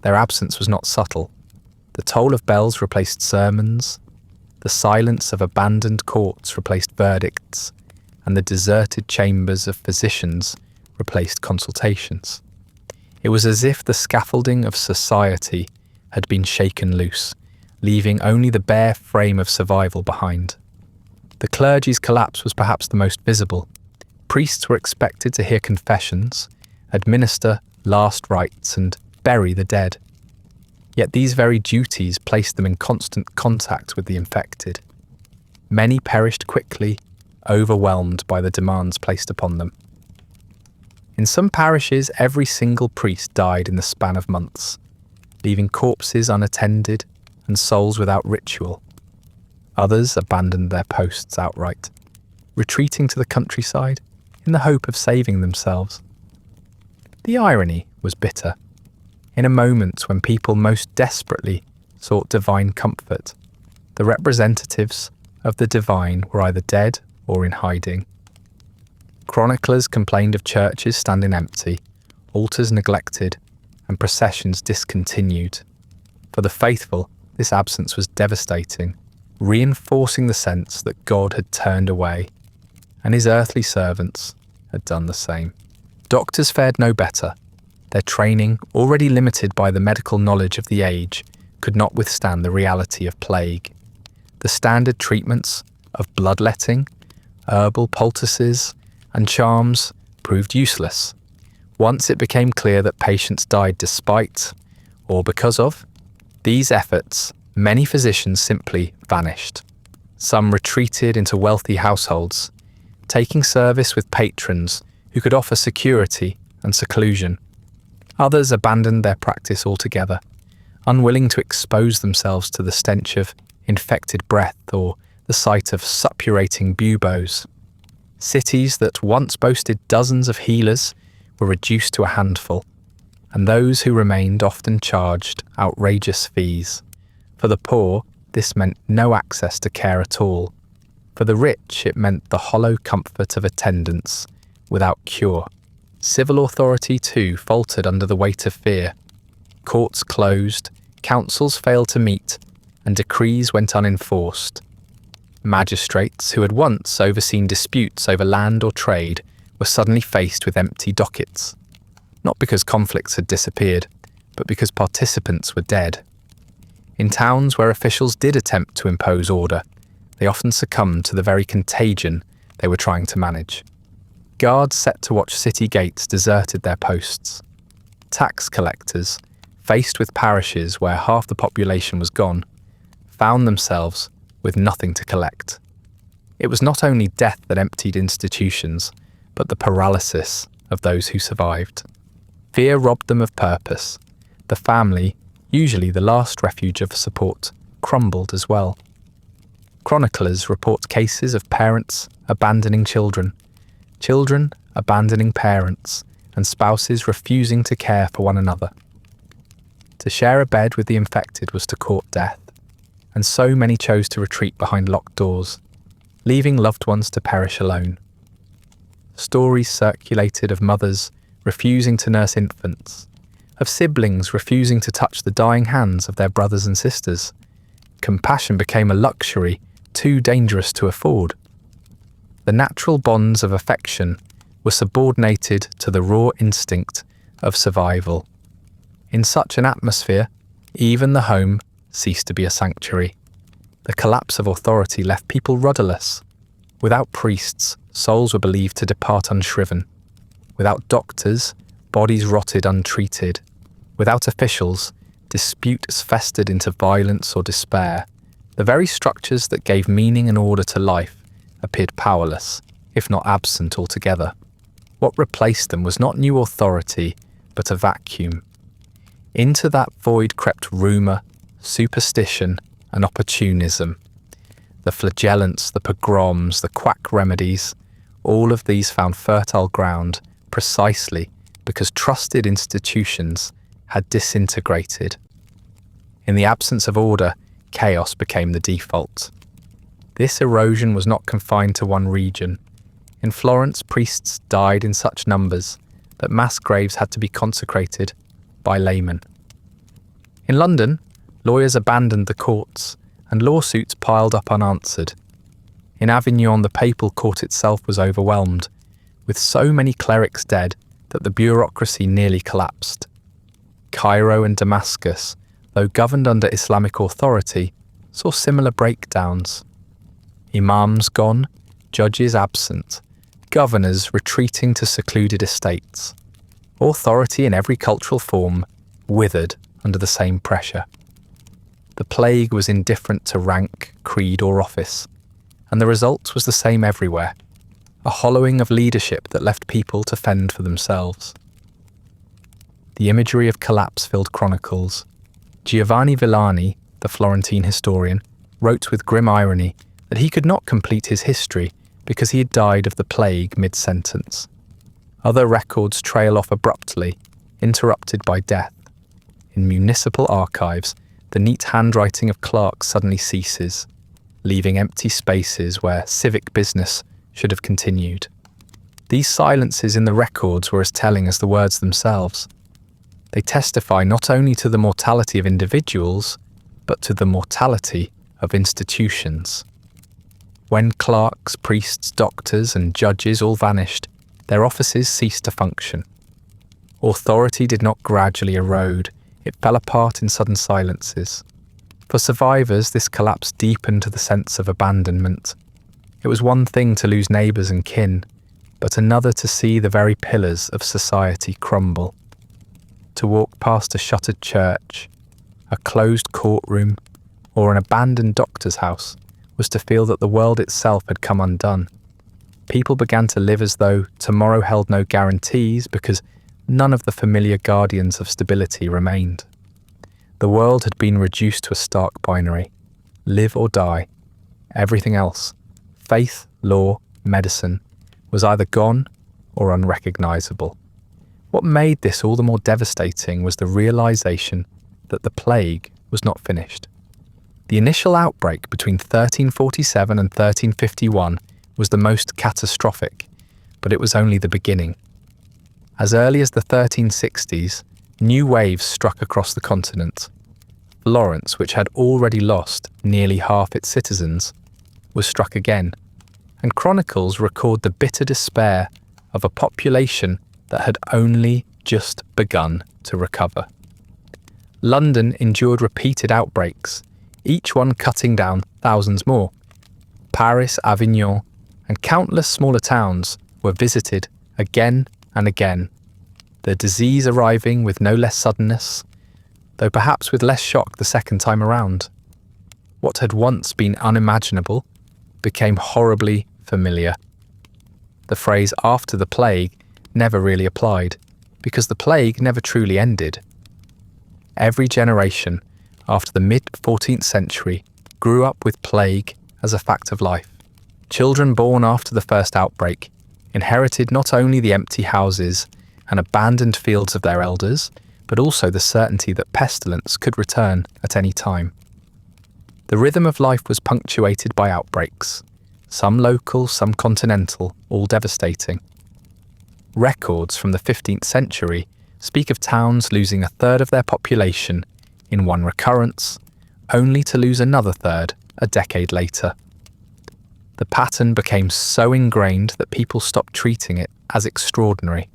Their absence was not subtle. The toll of bells replaced sermons, the silence of abandoned courts replaced verdicts, and the deserted chambers of physicians replaced consultations. It was as if the scaffolding of society had been shaken loose, leaving only the bare frame of survival behind. The clergy's collapse was perhaps the most visible. Priests were expected to hear confessions, administer last rites, and bury the dead. Yet these very duties placed them in constant contact with the infected. Many perished quickly, overwhelmed by the demands placed upon them. In some parishes, every single priest died in the span of months, leaving corpses unattended and souls without ritual. Others abandoned their posts outright, retreating to the countryside in the hope of saving themselves. The irony was bitter. In a moment when people most desperately sought divine comfort, the representatives of the divine were either dead or in hiding. Chroniclers complained of churches standing empty, altars neglected, and processions discontinued. For the faithful, this absence was devastating, reinforcing the sense that God had turned away, and his earthly servants had done the same. Doctors fared no better. Their training, already limited by the medical knowledge of the age, could not withstand the reality of plague. The standard treatments of bloodletting, herbal poultices, and charms proved useless. Once it became clear that patients died despite, or because of, these efforts, many physicians simply vanished. Some retreated into wealthy households, taking service with patrons who could offer security and seclusion. Others abandoned their practice altogether, unwilling to expose themselves to the stench of infected breath or the sight of suppurating buboes. Cities that once boasted dozens of healers were reduced to a handful, and those who remained often charged outrageous fees. For the poor, this meant no access to care at all. For the rich, it meant the hollow comfort of attendance without cure. Civil authority, too, faltered under the weight of fear. Courts closed, councils failed to meet, and decrees went unenforced. Magistrates, who had once overseen disputes over land or trade, were suddenly faced with empty dockets, not because conflicts had disappeared, but because participants were dead. In towns where officials did attempt to impose order, they often succumbed to the very contagion they were trying to manage. Guards set to watch city gates deserted their posts. Tax collectors, faced with parishes where half the population was gone, found themselves with nothing to collect. It was not only death that emptied institutions, but the paralysis of those who survived. Fear robbed them of purpose. The family, usually the last refuge of support, crumbled as well. Chroniclers report cases of parents abandoning children, children abandoning parents, and spouses refusing to care for one another. To share a bed with the infected was to court death, and so many chose to retreat behind locked doors, leaving loved ones to perish alone. Stories circulated of mothers refusing to nurse infants, of siblings refusing to touch the dying hands of their brothers and sisters. Compassion became a luxury too dangerous to afford. The natural bonds of affection were subordinated to the raw instinct of survival. In such an atmosphere, even the home ceased to be a sanctuary. The collapse of authority left people rudderless. Without priests, souls were believed to depart unshriven. Without doctors, bodies rotted untreated. Without officials, disputes festered into violence or despair. The very structures that gave meaning and order to life appeared powerless, if not absent altogether. What replaced them was not new authority, but a vacuum. Into that void crept rumour, superstition, and opportunism. The flagellants, the pogroms, the quack remedies, all of these found fertile ground precisely because trusted institutions had disintegrated. In the absence of order, chaos became the default. This erosion was not confined to one region. In Florence, priests died in such numbers that mass graves had to be consecrated by laymen. In London, Lawyers abandoned the courts, and lawsuits piled up unanswered. In Avignon, the papal court itself was overwhelmed, with so many clerics dead that the bureaucracy nearly collapsed. Cairo and Damascus, though governed under Islamic authority, saw similar breakdowns. Imams gone, judges absent, governors retreating to secluded estates. Authority in every cultural form withered under the same pressure. The plague was indifferent to rank, creed, or office, and the result was the same everywhere: a hollowing of leadership that left people to fend for themselves. The imagery of collapse filled chronicles. Giovanni Villani, the Florentine historian, wrote with grim irony that he could not complete his history because he had died of the plague mid-sentence. Other records trail off abruptly, interrupted by death. In municipal archives, the neat handwriting of clerks suddenly ceases, leaving empty spaces where civic business should have continued. These silences in the records were as telling as the words themselves. They testify not only to the mortality of individuals, but to the mortality of institutions. When clerks, priests, doctors, and judges all vanished, their offices ceased to function. Authority did not gradually erode, it fell apart in sudden silences. For survivors, this collapse deepened the sense of abandonment. It was one thing to lose neighbours and kin, but another to see the very pillars of society crumble. To walk past a shuttered church, a closed courtroom, or an abandoned doctor's house was to feel that the world itself had come undone. People began to live as though tomorrow held no guarantees because none of the familiar guardians of stability remained. The world had been reduced to a stark binary: live or die. Everything else, faith, law, medicine, was either gone or unrecognisable. What made this all the more devastating was the realisation that the plague was not finished. The initial outbreak between 1347 and 1351 was the most catastrophic, but it was only the beginning. As early as the 1360s, new waves struck across the continent. Florence, which had already lost nearly half its citizens, was struck again, and chronicles record the bitter despair of a population that had only just begun to recover. London endured repeated outbreaks, each one cutting down thousands more. Paris, Avignon, and countless smaller towns were visited again and again, the disease arriving with no less suddenness, though perhaps with less shock the second time around. What had once been unimaginable became horribly familiar. The phrase "after the plague" never really applied, because the plague never truly ended. Every generation after the mid-14th century grew up with plague as a fact of life. Children born after the first outbreak inherited not only the empty houses and abandoned fields of their elders, but also the certainty that pestilence could return at any time. The rhythm of life was punctuated by outbreaks, some local, some continental, all devastating. Records from the 15th century speak of towns losing a third of their population in one recurrence, only to lose another third a decade later. The pattern became so ingrained that people stopped treating it as extraordinary.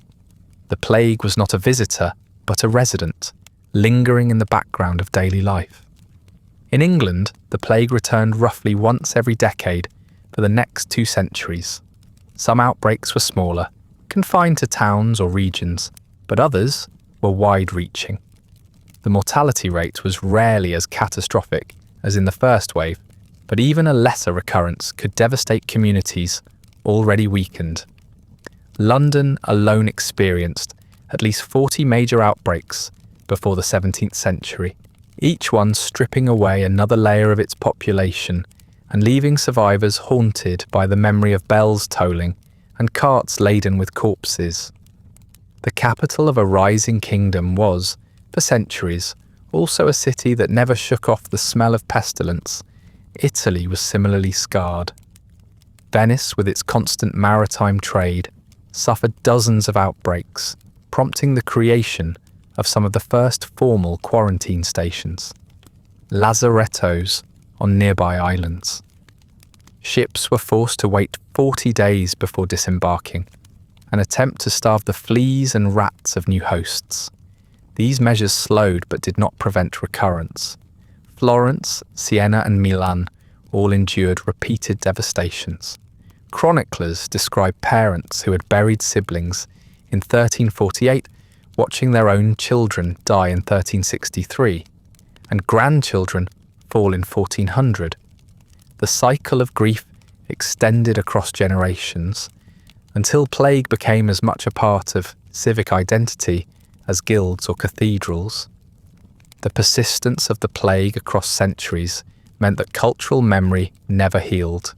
The plague was not a visitor, but a resident, lingering in the background of daily life. In England, the plague returned roughly once every decade for the next 2 centuries. Some outbreaks were smaller, confined to towns or regions, but others were wide-reaching. The mortality rate was rarely as catastrophic as in the first wave, but even a lesser recurrence could devastate communities already weakened. London alone experienced at least 40 major outbreaks before the 17th century, each one stripping away another layer of its population and leaving survivors haunted by the memory of bells tolling and carts laden with corpses. The capital of a rising kingdom was, for centuries, also a city that never shook off the smell of pestilence. Italy was similarly scarred. Venice, with its constant maritime trade, suffered dozens of outbreaks, prompting the creation of some of the first formal quarantine stations. lazarettos on nearby islands. Ships were forced to wait 40 days before disembarking, an attempt to starve the fleas and rats of new hosts. These measures slowed but did not prevent recurrence. Florence, Siena and Milan all endured repeated devastations. Chroniclers describe parents who had buried siblings in 1348 watching their own children die in 1363, and grandchildren fall in 1400. The cycle of grief extended across generations until plague became as much a part of civic identity as guilds or cathedrals. The persistence of the plague across centuries meant that cultural memory never healed.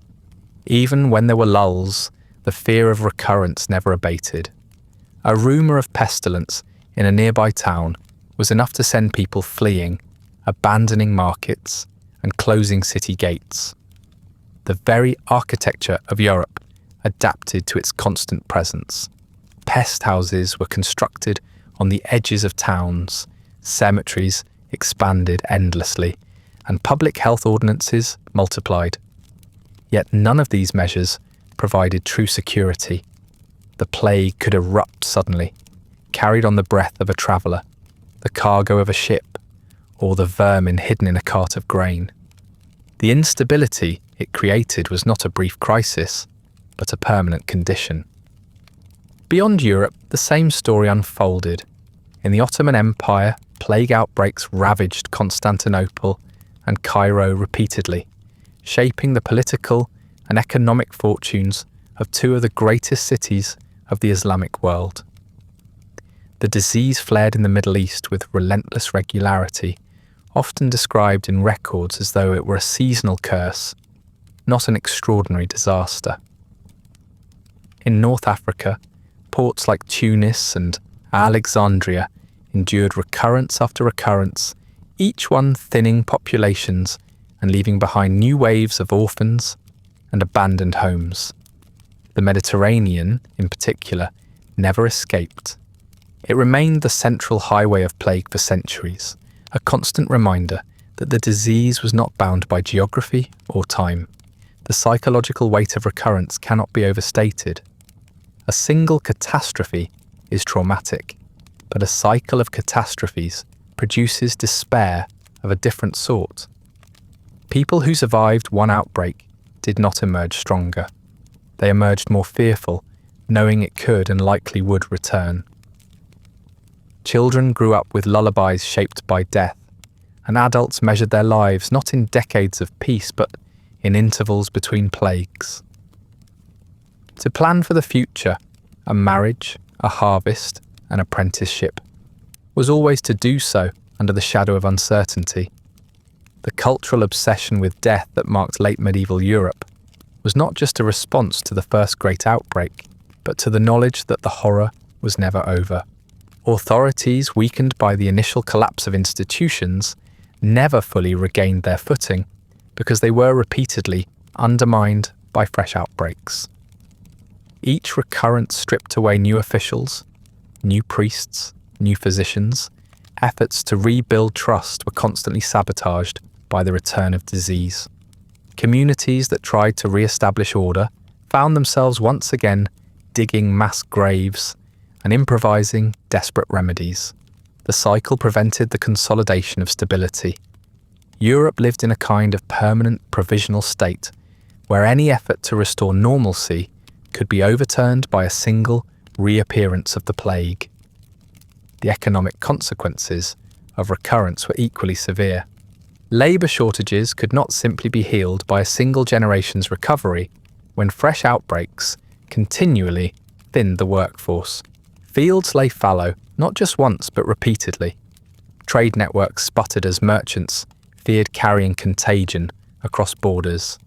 Even when there were lulls, the fear of recurrence never abated. A rumour of pestilence in a nearby town was enough to send people fleeing, abandoning markets, and closing city gates. The very architecture of Europe adapted to its constant presence. Pest houses were constructed on the edges of towns, cemeteries expanded endlessly, and public health ordinances multiplied. Yet none of these measures provided true security. The plague could erupt suddenly, carried on the breath of a traveller, the cargo of a ship, or the vermin hidden in a cart of grain. The instability it created was not a brief crisis, but a permanent condition. Beyond Europe, the same story unfolded. In the Ottoman Empire, plague outbreaks ravaged Constantinople and Cairo repeatedly, shaping the political and economic fortunes of two of the greatest cities of the Islamic world. The disease flared in the Middle East with relentless regularity, often described in records as though it were a seasonal curse, not an extraordinary disaster. In North Africa, ports like Tunis and Alexandria endured recurrence after recurrence, each one thinning populations and leaving behind new waves of orphans and abandoned homes. The Mediterranean, in particular, never escaped. It remained the central highway of plague for centuries, a constant reminder that the disease was not bound by geography or time. The psychological weight of recurrence cannot be overstated. A single catastrophe is traumatic, but a cycle of catastrophes produces despair of a different sort. People who survived one outbreak did not emerge stronger. They emerged more fearful, knowing it could and likely would return. Children grew up with lullabies shaped by death, and adults measured their lives not in decades of peace, but in intervals between plagues. To plan for the future, a marriage, a harvest, an apprenticeship, was always to do so under the shadow of uncertainty. The cultural obsession with death that marked late medieval Europe was not just a response to the first great outbreak, but to the knowledge that the horror was never over. Authorities, weakened by the initial collapse of institutions, never fully regained their footing because they were repeatedly undermined by fresh outbreaks. Each recurrence stripped away new officials, new priests, new physicians. Efforts to rebuild trust were constantly sabotaged by the return of disease. Communities that tried to re-establish order found themselves once again digging mass graves and improvising desperate remedies. The cycle prevented the consolidation of stability. Europe lived in a kind of permanent provisional state where any effort to restore normalcy could be overturned by a single reappearance of the plague. The economic consequences of recurrence were equally severe. Labour shortages could not simply be healed by a single generation's recovery when fresh outbreaks continually thinned the workforce. Fields lay fallow, not just once but repeatedly. Trade networks sputtered as merchants feared carrying contagion across borders.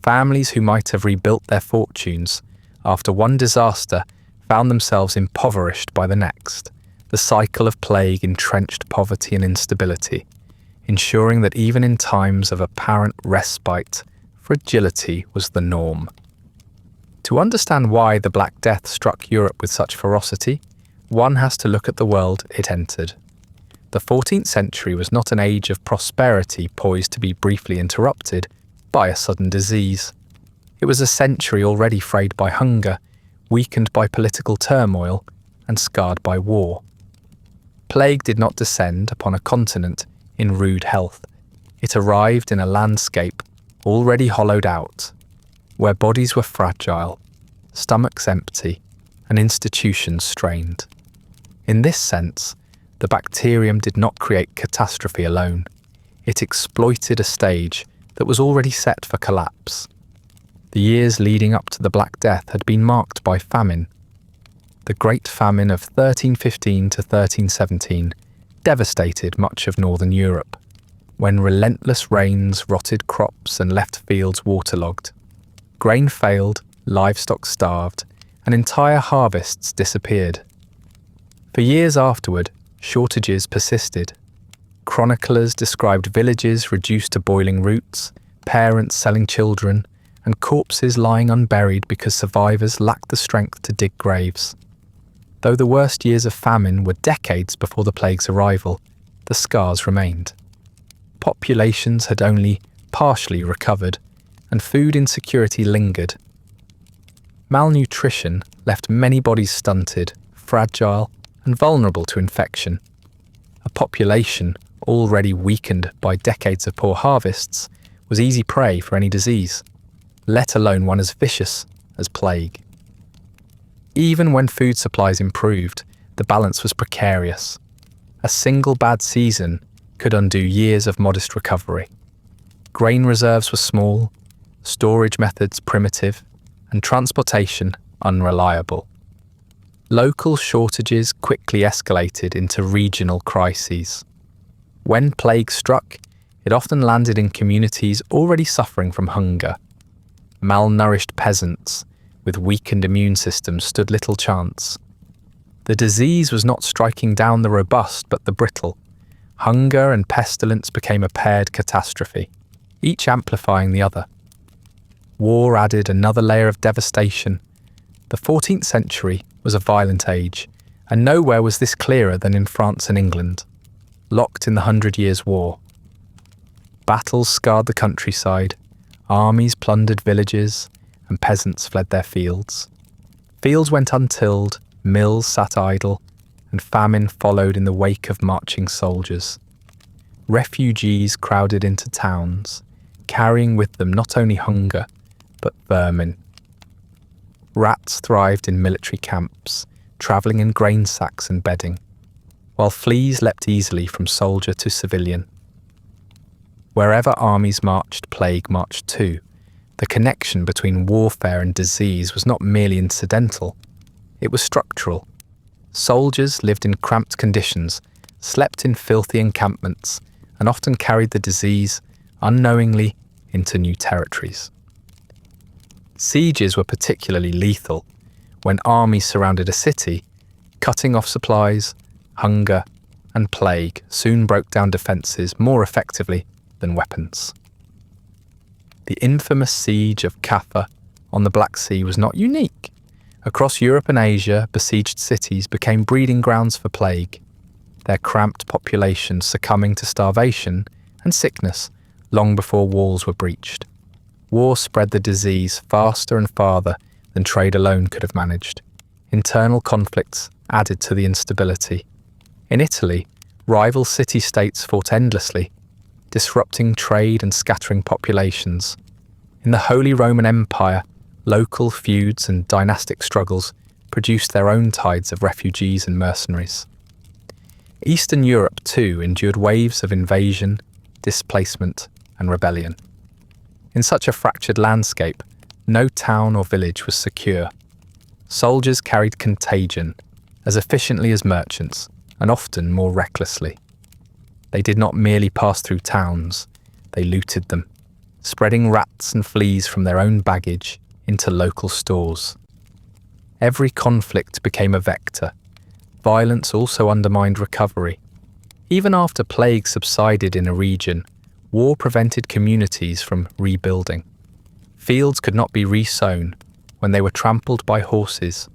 Families who might have rebuilt their fortunes after one disaster found themselves impoverished by the next. The cycle of plague entrenched poverty and instability, ensuring that even in times of apparent respite, fragility was the norm. To understand why the Black Death struck Europe with such ferocity, one has to look at the world it entered. The 14th century was not an age of prosperity poised to be briefly interrupted by a sudden disease. It was a century already frayed by hunger, weakened by political turmoil, and scarred by war. Plague did not descend upon a continent in rude health. It arrived in a landscape already hollowed out, where bodies were fragile, stomachs empty, and institutions strained. In this sense, the bacterium did not create catastrophe alone. It exploited a stage that was already set for collapse. The years leading up to the Black Death had been marked by famine. The Great Famine of 1315 to 1317 devastated much of northern Europe, when relentless rains rotted crops and left fields waterlogged. Grain failed, livestock starved, and entire harvests disappeared. For years afterward, shortages persisted. Chroniclers described villages reduced to boiling roots, parents selling children, and corpses lying unburied because survivors lacked the strength to dig graves. Though the worst years of famine were decades before the plague's arrival, the scars remained. Populations had only partially recovered, and food insecurity lingered. Malnutrition left many bodies stunted, fragile, and vulnerable to infection. A population already weakened by decades of poor harvests was easy prey for any disease, let alone one as vicious as plague. Even when food supplies improved, the balance was precarious. A single bad season could undo years of modest recovery. Grain reserves were small, storage methods primitive, and transportation unreliable. Local shortages quickly escalated into regional crises. When plague struck, it often landed in communities already suffering from hunger. Malnourished peasants with weakened immune systems stood little chance. The disease was not striking down the robust but the brittle. Hunger and pestilence became a paired catastrophe, each amplifying the other. War added another layer of devastation. The 14th century was a violent age, and nowhere was this clearer than in France and England, locked in the 100 Years' War. Battles scarred the countryside, armies plundered villages, and peasants fled their fields. Fields went untilled, mills sat idle, and famine followed in the wake of marching soldiers. Refugees crowded into towns, carrying with them not only hunger, but vermin. Rats thrived in military camps, travelling in grain sacks and bedding, while fleas leapt easily from soldier to civilian. Wherever armies marched, plague marched too. The connection between warfare and disease was not merely incidental, it was structural. Soldiers lived in cramped conditions, slept in filthy encampments, and often carried the disease, unknowingly, into new territories. Sieges were particularly lethal. When armies surrounded a city, cutting off supplies, hunger, and plague soon broke down defences more effectively than weapons. The infamous siege of Kaffa on the Black Sea was not unique. Across Europe and Asia, besieged cities became breeding grounds for plague, their cramped populations succumbing to starvation and sickness long before walls were breached. War spread the disease faster and farther than trade alone could have managed. Internal conflicts added to the instability. In Italy, rival city-states fought endlessly, disrupting trade and scattering populations. In the Holy Roman Empire, local feuds and dynastic struggles produced their own tides of refugees and mercenaries. Eastern Europe, too, endured waves of invasion, displacement, and rebellion. In such a fractured landscape, no town or village was secure. Soldiers carried contagion as efficiently as merchants, and often more recklessly. They did not merely pass through towns, they looted them, spreading rats and fleas from their own baggage into local stores. Every conflict became a vector. Violence also undermined recovery. Even after plague subsided in a region, war prevented communities from rebuilding. Fields could not be resown when they were trampled by horses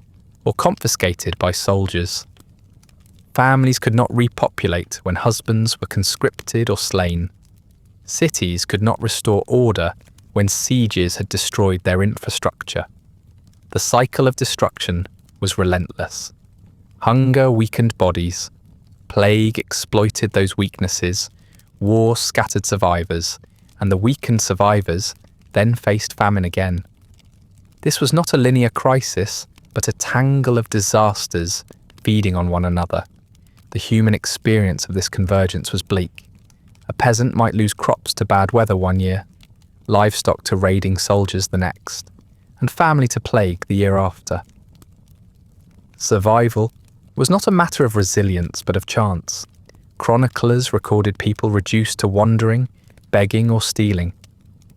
or confiscated by soldiers. Families could not repopulate when husbands were conscripted or slain. Cities could not restore order when sieges had destroyed their infrastructure. The cycle of destruction was relentless. Hunger weakened bodies. Plague exploited those weaknesses. War scattered survivors, and the weakened survivors then faced famine again. This was not a linear crisis, but a tangle of disasters feeding on one another. The human experience of this convergence was bleak. A peasant might lose crops to bad weather one year, livestock to raiding soldiers the next, and family to plague the year after. Survival was not a matter of resilience but of chance. Chroniclers recorded people reduced to wandering, begging or stealing,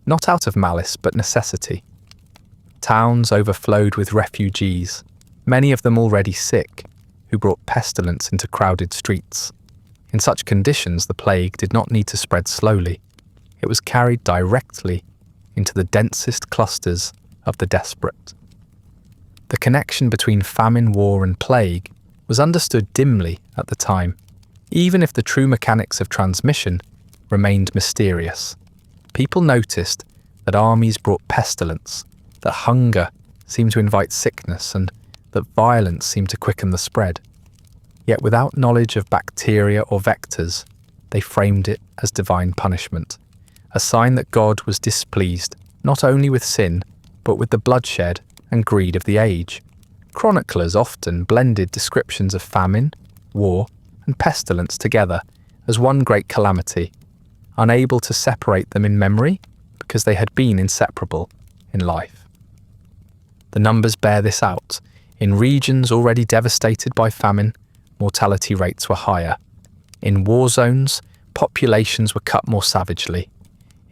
not out of malice but necessity. Towns overflowed with refugees, many of them already sick, who brought pestilence into crowded streets. In such conditions, the plague did not need to spread slowly. It was carried directly into the densest clusters of the desperate. The connection between famine, war, and plague was understood dimly at the time, even if the true mechanics of transmission remained mysterious. People noticed that armies brought pestilence, that hunger seemed to invite sickness, and that violence seemed to quicken the spread. Yet without knowledge of bacteria or vectors, they framed it as divine punishment, a sign that God was displeased not only with sin, but with the bloodshed and greed of the age. Chroniclers often blended descriptions of famine, war, and pestilence together as one great calamity, unable to separate them in memory because they had been inseparable in life. The numbers bear this out. In regions already devastated by famine, mortality rates were higher. In war zones, populations were cut more savagely.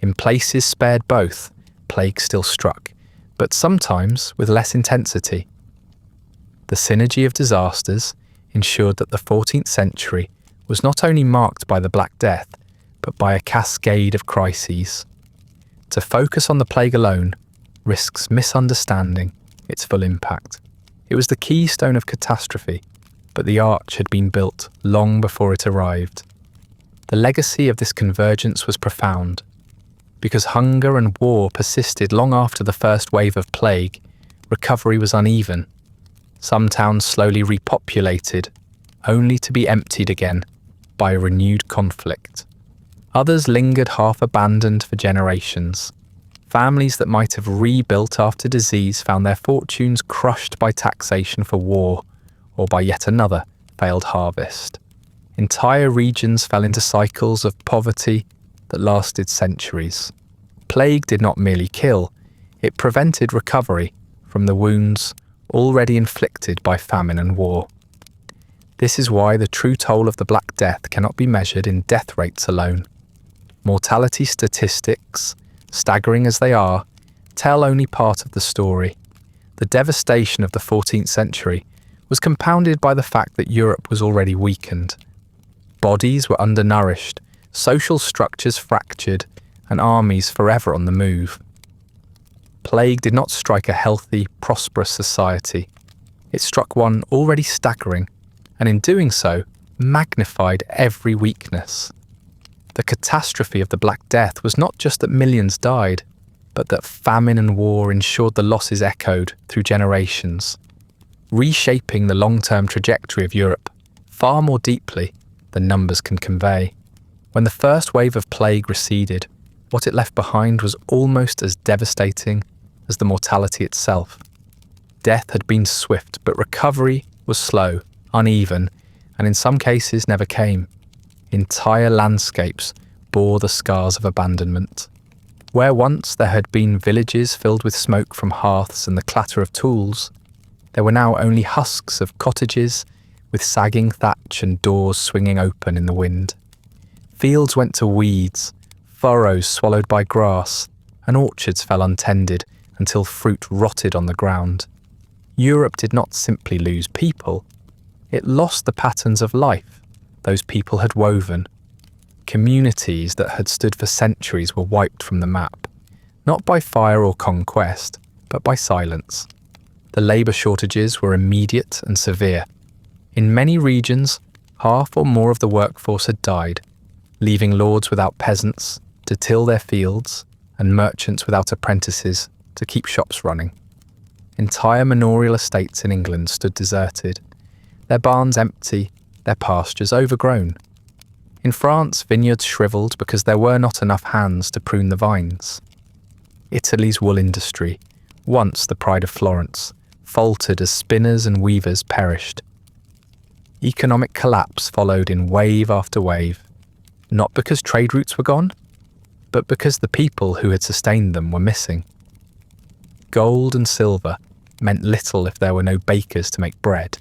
In places spared both, plague still struck, but sometimes with less intensity. The synergy of disasters ensured that the 14th century was not only marked by the Black Death, but by a cascade of crises. To focus on the plague alone risks misunderstanding its full impact. It was the keystone of catastrophe, but the arch had been built long before it arrived. The legacy of this convergence was profound. Because hunger and war persisted long after the first wave of plague, recovery was uneven. Some towns slowly repopulated, only to be emptied again by a renewed conflict. Others lingered half-abandoned for generations. Families that might have rebuilt after disease found their fortunes crushed by taxation for war or by yet another failed harvest. Entire regions fell into cycles of poverty that lasted centuries. Plague did not merely kill, it prevented recovery from the wounds already inflicted by famine and war. This is why the true toll of the Black Death cannot be measured in death rates alone. Mortality statistics, staggering as they are, tell only part of the story. The devastation of the 14th century was compounded by the fact that Europe was already weakened. Bodies were undernourished, social structures fractured, and armies forever on the move. Plague did not strike a healthy, prosperous society. It struck one already staggering, and in doing so, magnified every weakness. The catastrophe of the Black Death was not just that millions died, but that famine and war ensured the losses echoed through generations, reshaping the long-term trajectory of Europe far more deeply than numbers can convey. When the first wave of plague receded, what it left behind was almost as devastating as the mortality itself. Death had been swift, but recovery was slow, uneven, and in some cases never came. Entire landscapes bore the scars of abandonment. Where once there had been villages filled with smoke from hearths and the clatter of tools, there were now only husks of cottages with sagging thatch and doors swinging open in the wind. Fields went to weeds, furrows swallowed by grass, and orchards fell untended until fruit rotted on the ground. Europe did not simply lose people, it lost the patterns of life those people had woven. Communities that had stood for centuries were wiped from the map, not by fire or conquest, but by silence. The labour shortages were immediate and severe. In many regions, Half or more of the workforce had died, leaving lords without peasants to till their fields and merchants without apprentices to keep shops running. Entire manorial estates in England stood deserted, their barns empty, their pastures overgrown. In France, vineyards shriveled because there were not enough hands to prune the vines. Italy's wool industry, once the pride of Florence, faltered as spinners and weavers perished. Economic collapse followed in wave after wave, not because trade routes were gone, but because the people who had sustained them were missing. Gold and silver meant little if there were no bakers to make bread,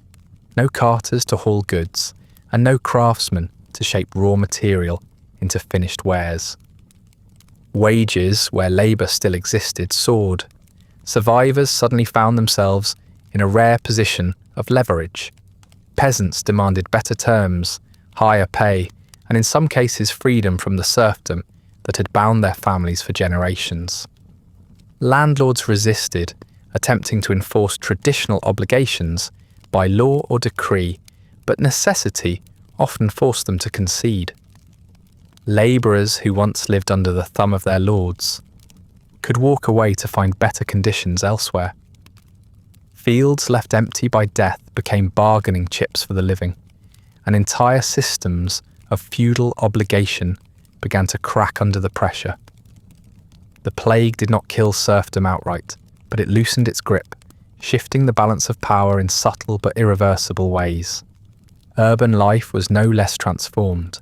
no carters to haul goods, and no craftsmen to shape raw material into finished wares. Wages, where labour still existed, soared. Survivors suddenly found themselves in a rare position of leverage. Peasants demanded better terms, higher pay, and in some cases freedom from the serfdom that had bound their families for generations. Landlords resisted, attempting to enforce traditional obligations by law or decree, but necessity often forced them to concede. Labourers who once lived under the thumb of their lords could walk away to find better conditions elsewhere. Fields left empty by death became bargaining chips for the living, and entire systems of feudal obligation began to crack under the pressure. The plague did not kill serfdom outright, but it loosened its grip, shifting the balance of power in subtle but irreversible ways. Urban life was no less transformed.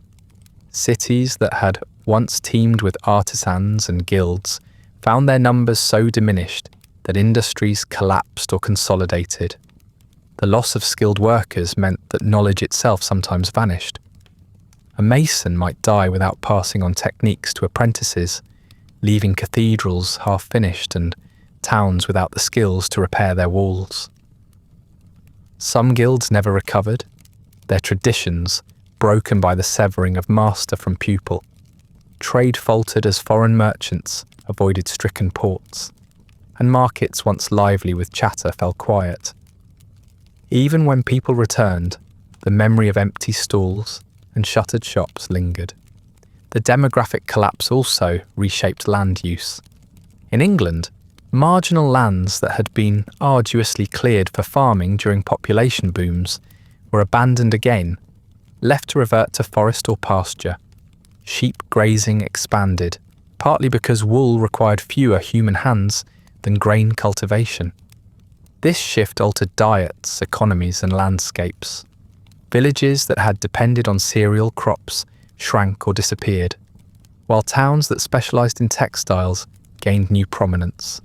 Cities that had once teemed with artisans and guilds found their numbers so diminished that industries collapsed or consolidated. The loss of skilled workers meant that knowledge itself sometimes vanished. A mason might die without passing on techniques to apprentices, leaving cathedrals half-finished and towns without the skills to repair their walls. Some guilds never recovered, their traditions broken by the severing of master from pupil. Trade faltered as foreign merchants avoided stricken ports, and markets once lively with chatter fell quiet. Even when people returned, the memory of empty stalls and shuttered shops lingered. The demographic collapse also reshaped land use. In England, marginal lands that had been arduously cleared for farming during population booms were abandoned again, left to revert to forest or pasture. Sheep grazing expanded, partly because wool required fewer human hands than grain cultivation. This shift altered diets, economies, and landscapes. Villages that had depended on cereal crops shrank or disappeared, while towns that specialised in textiles gained new prominence.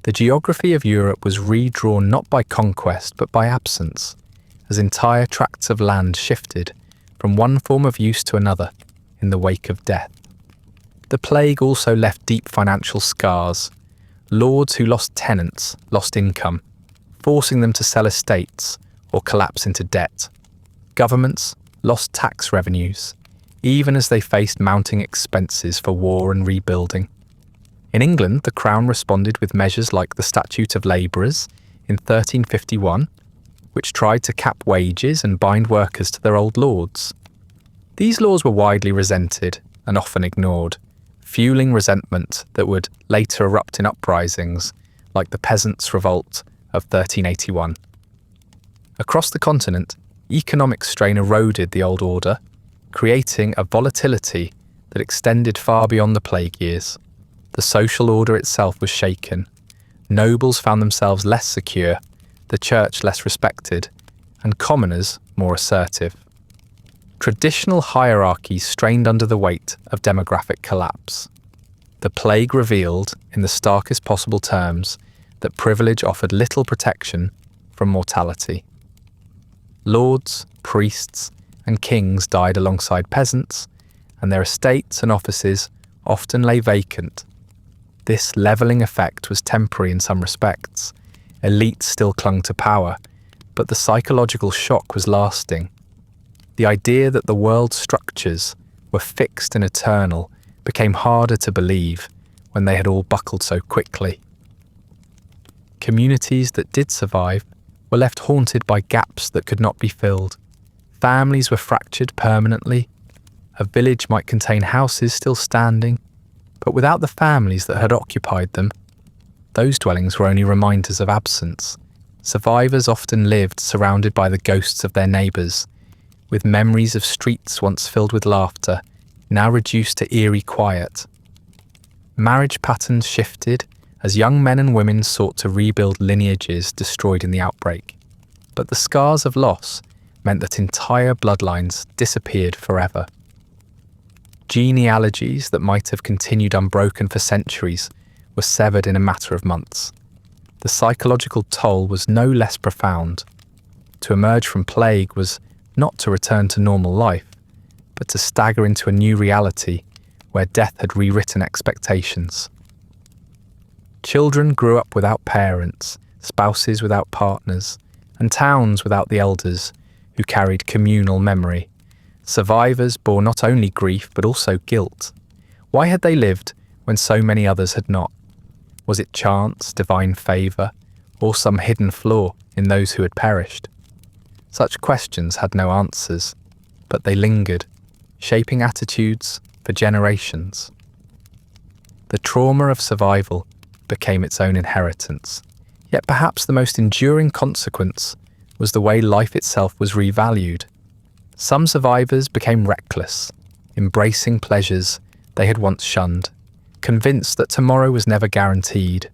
The geography of Europe was redrawn not by conquest but by absence, as entire tracts of land shifted from one form of use to another in the wake of death. The plague also left deep financial scars. Lords who lost tenants lost income, forcing them to sell estates or collapse into debt. Governments lost tax revenues, even as they faced mounting expenses for war and rebuilding. In England, the Crown responded with measures like the Statute of Labourers in 1351, which tried to cap wages and bind workers to their old lords. These laws were widely resented and often ignored, fueling resentment that would later erupt in uprisings like the Peasants' Revolt of 1381. Across the continent, economic strain eroded the old order, creating a volatility that extended far beyond the plague years. The social order itself was shaken. Nobles found themselves less secure, the church less respected, and commoners more assertive. Traditional hierarchies strained under the weight of demographic collapse. The plague revealed, in the starkest possible terms, that privilege offered little protection from mortality. Lords, priests, and kings died alongside peasants, and their estates and offices often lay vacant. This levelling effect was temporary in some respects. Elites still clung to power, but the psychological shock was lasting. The idea that the world's structures were fixed and eternal became harder to believe when they had all buckled so quickly. Communities that did survive were left haunted by gaps that could not be filled. Families were fractured permanently. A village might contain houses still standing, but without the families that had occupied them, those dwellings were only reminders of absence. Survivors often lived surrounded by the ghosts of their neighbours, with memories of streets once filled with laughter, now reduced to eerie quiet. Marriage patterns shifted as young men and women sought to rebuild lineages destroyed in the outbreak. But the scars of loss meant that entire bloodlines disappeared forever. Genealogies that might have continued unbroken for centuries were severed in a matter of months. The psychological toll was no less profound. To emerge from plague was not to return to normal life, but to stagger into a new reality where death had rewritten expectations. Children grew up without parents, spouses without partners, and towns without the elders who carried communal memory. Survivors bore not only grief but also guilt. Why had they lived when so many others had not? Was it chance, divine favour, or some hidden flaw in those who had perished? Such questions had no answers, but they lingered, shaping attitudes for generations. The trauma of survival became its own inheritance, yet perhaps the most enduring consequence was the way life itself was revalued. Some survivors became reckless, embracing pleasures they had once shunned, convinced that tomorrow was never guaranteed.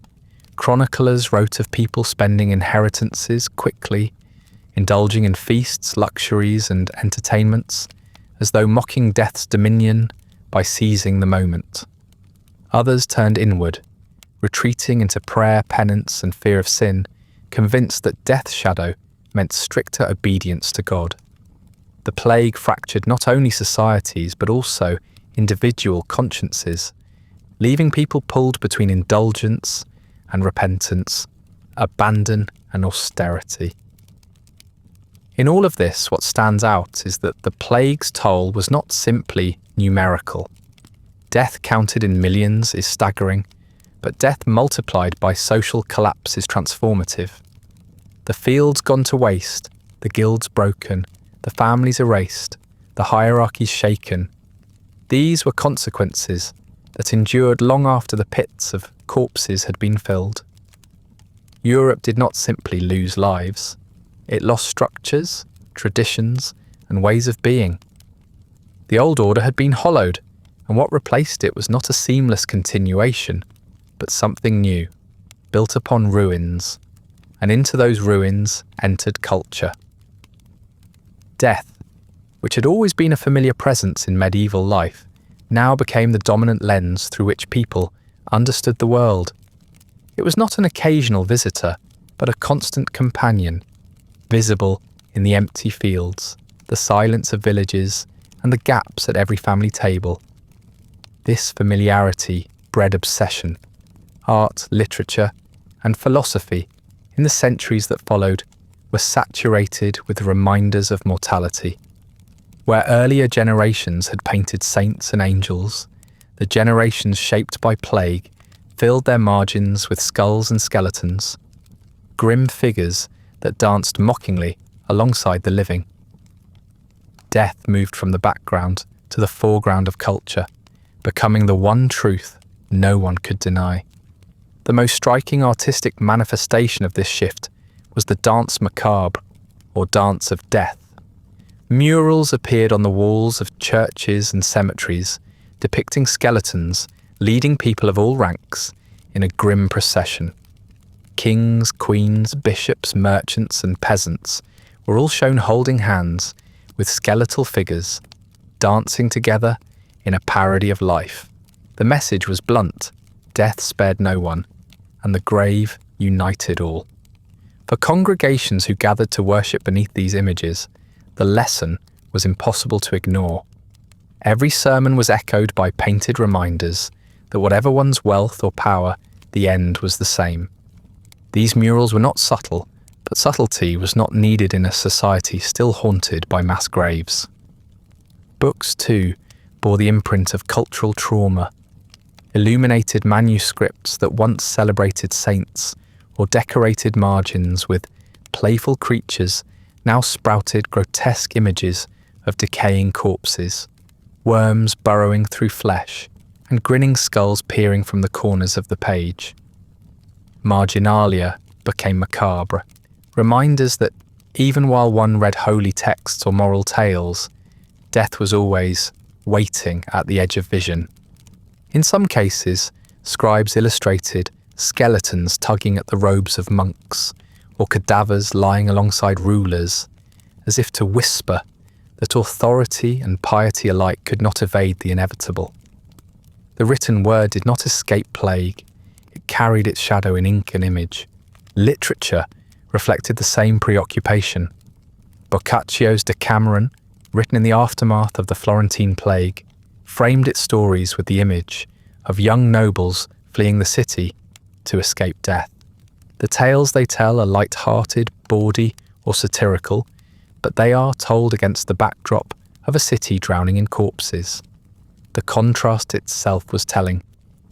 Chroniclers wrote of people spending inheritances quickly, indulging in feasts, luxuries, and entertainments, as though mocking death's dominion by seizing the moment. Others turned inward, retreating into prayer, penance, and fear of sin, convinced that death's shadow meant stricter obedience to God. The plague fractured not only societies but also individual consciences, leaving people pulled between indulgence and repentance, abandon and austerity. In all of this, what stands out is that the plague's toll was not simply numerical. Death counted in millions is staggering, but death multiplied by social collapse is transformative. The fields gone to waste, the guilds broken, the families erased, the hierarchies shaken. These were consequences that endured long after the pits of corpses had been filled. Europe did not simply lose lives. It lost structures, traditions, and ways of being. The old order had been hollowed, and what replaced it was not a seamless continuation, but something new, built upon ruins, and into those ruins entered culture. Death, which had always been a familiar presence in medieval life, now became the dominant lens through which people understood the world. It was not an occasional visitor, but a constant companion, visible in the empty fields, the silence of villages, and the gaps at every family table. This familiarity bred obsession. Art, literature, and philosophy in the centuries that followed were saturated with reminders of mortality. Where earlier generations had painted saints and angels, the generations shaped by plague filled their margins with skulls and skeletons, grim figures that danced mockingly alongside the living. Death moved from the background to the foreground of culture, becoming the one truth no one could deny. The most striking artistic manifestation of this shift was the Danse Macabre, or Dance of Death. Murals appeared on the walls of churches and cemeteries, depicting skeletons leading people of all ranks in a grim procession. Kings, queens, bishops, merchants, and peasants were all shown holding hands with skeletal figures, dancing together in a parody of life. The message was blunt: death spared no one, and the grave united all. For congregations who gathered to worship beneath these images, the lesson was impossible to ignore. Every sermon was echoed by painted reminders that whatever one's wealth or power, the end was the same. These murals were not subtle, but subtlety was not needed in a society still haunted by mass graves. Books, too, bore the imprint of cultural trauma. Illuminated manuscripts that once celebrated saints or decorated margins with playful creatures now sprouted grotesque images of decaying corpses, worms burrowing through flesh, and grinning skulls peering from the corners of the page. Marginalia became macabre, reminders that even while one read holy texts or moral tales, death was always waiting at the edge of vision. In some cases, scribes illustrated skeletons tugging at the robes of monks, or cadavers lying alongside rulers, as if to whisper that authority and piety alike could not evade the inevitable. The written word did not escape plague, it carried its shadow in ink and image. Literature reflected the same preoccupation. Boccaccio's Decameron, written in the aftermath of the Florentine plague, framed its stories with the image of young nobles fleeing the city to escape death. The tales they tell are light-hearted, bawdy, or satirical, but they are told against the backdrop of a city drowning in corpses. The contrast itself was telling.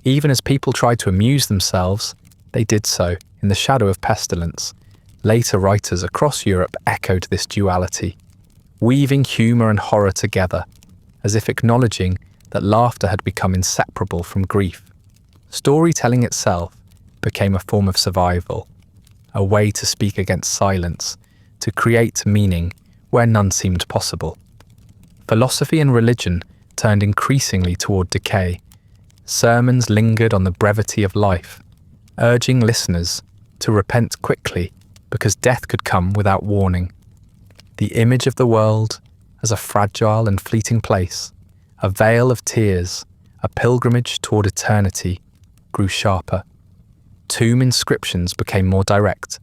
Even as people tried to amuse themselves, they did so in the shadow of pestilence. Later writers across Europe echoed this duality, weaving humour and horror together, as if acknowledging that laughter had become inseparable from grief. Storytelling itself became a form of survival, a way to speak against silence, to create meaning where none seemed possible. Philosophy and religion turned increasingly toward decay. Sermons lingered on the brevity of life, urging listeners to repent quickly because death could come without warning. The image of the world as a fragile and fleeting place, a veil of tears, a pilgrimage toward eternity, grew sharper. Tomb inscriptions became more direct,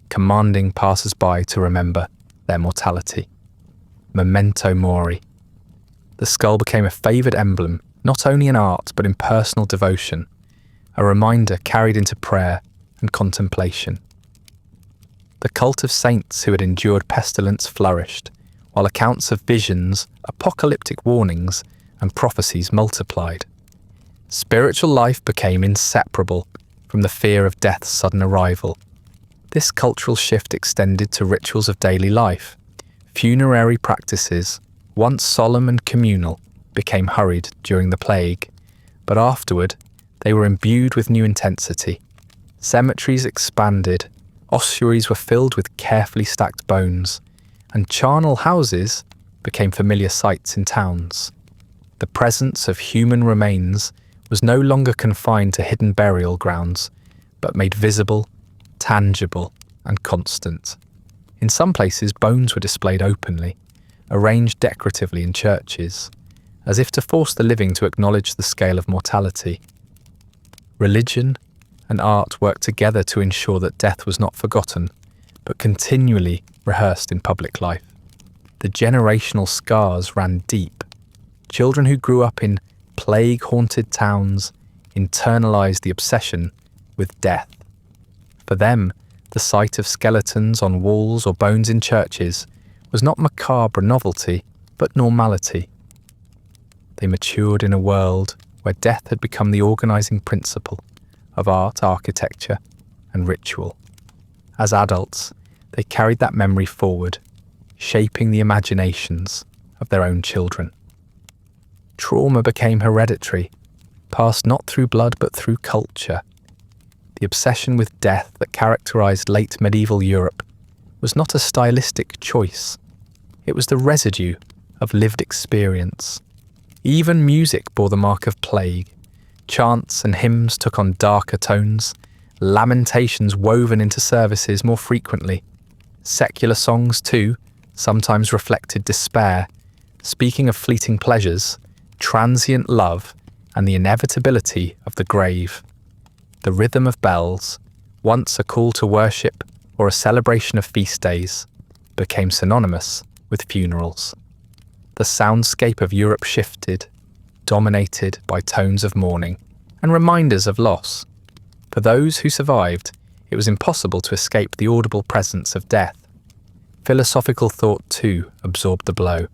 commanding passers-by to remember their mortality. Memento mori. The skull became a favoured emblem, not only in art but in personal devotion, a reminder carried into prayer and contemplation. The cult of saints who had endured pestilence flourished, while accounts of visions, apocalyptic warnings, and prophecies multiplied. Spiritual life became inseparable from the fear of death's sudden arrival. This cultural shift extended to rituals of daily life. Funerary practices, once solemn and communal, became hurried during the plague, but afterward they were imbued with new intensity. Cemeteries expanded, ossuaries were filled with carefully stacked bones, and charnel houses became familiar sights in towns. The presence of human remains was no longer confined to hidden burial grounds, but made visible, tangible, and constant. In some places, bones were displayed openly, arranged decoratively in churches, as if to force the living to acknowledge the scale of mortality. Religion and art worked together to ensure that death was not forgotten, but continually rehearsed in public life. The generational scars ran deep. Children who grew up in plague-haunted towns internalized the obsession with death. For them, the sight of skeletons on walls or bones in churches was not macabre novelty, but normality. They matured in a world where death had become the organizing principle of art, architecture, and ritual. As adults, they carried that memory forward, shaping the imaginations of their own children. Trauma became hereditary, passed not through blood but through culture. The obsession with death that characterized late medieval Europe was not a stylistic choice. It was the residue of lived experience. Even music bore the mark of plague. Chants and hymns took on darker tones, lamentations woven into services more frequently. Secular songs, too, sometimes reflected despair, speaking of fleeting pleasures, transient love, and the inevitability of the grave. The rhythm of bells, once a call to worship or a celebration of feast days, became synonymous with funerals. The soundscape of Europe shifted, dominated by tones of mourning and reminders of loss. For those who survived, it was impossible to escape the audible presence of death. Philosophical thought, too, absorbed the blow.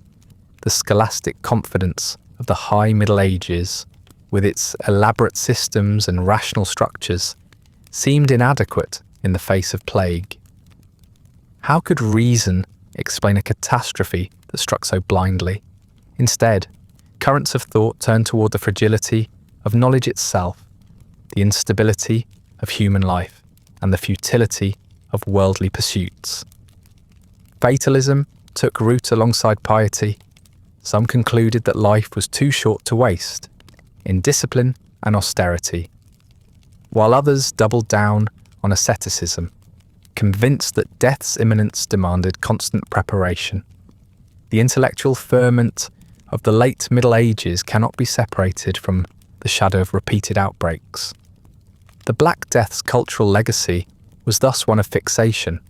The scholastic confidence of the High Middle Ages, with its elaborate systems and rational structures, seemed inadequate in the face of plague. How could reason explain a catastrophe that struck so blindly. Instead, currents of thought turn toward the fragility of knowledge itself, the instability of human life, and the futility of worldly pursuits. Fatalism took root alongside piety. Some concluded that life was too short to waste in discipline and austerity, while others doubled down on asceticism, convinced that death's imminence demanded constant preparation. The intellectual ferment of the late Middle Ages cannot be separated from the shadow of repeated outbreaks. The Black Death's cultural legacy was thus one of fixation.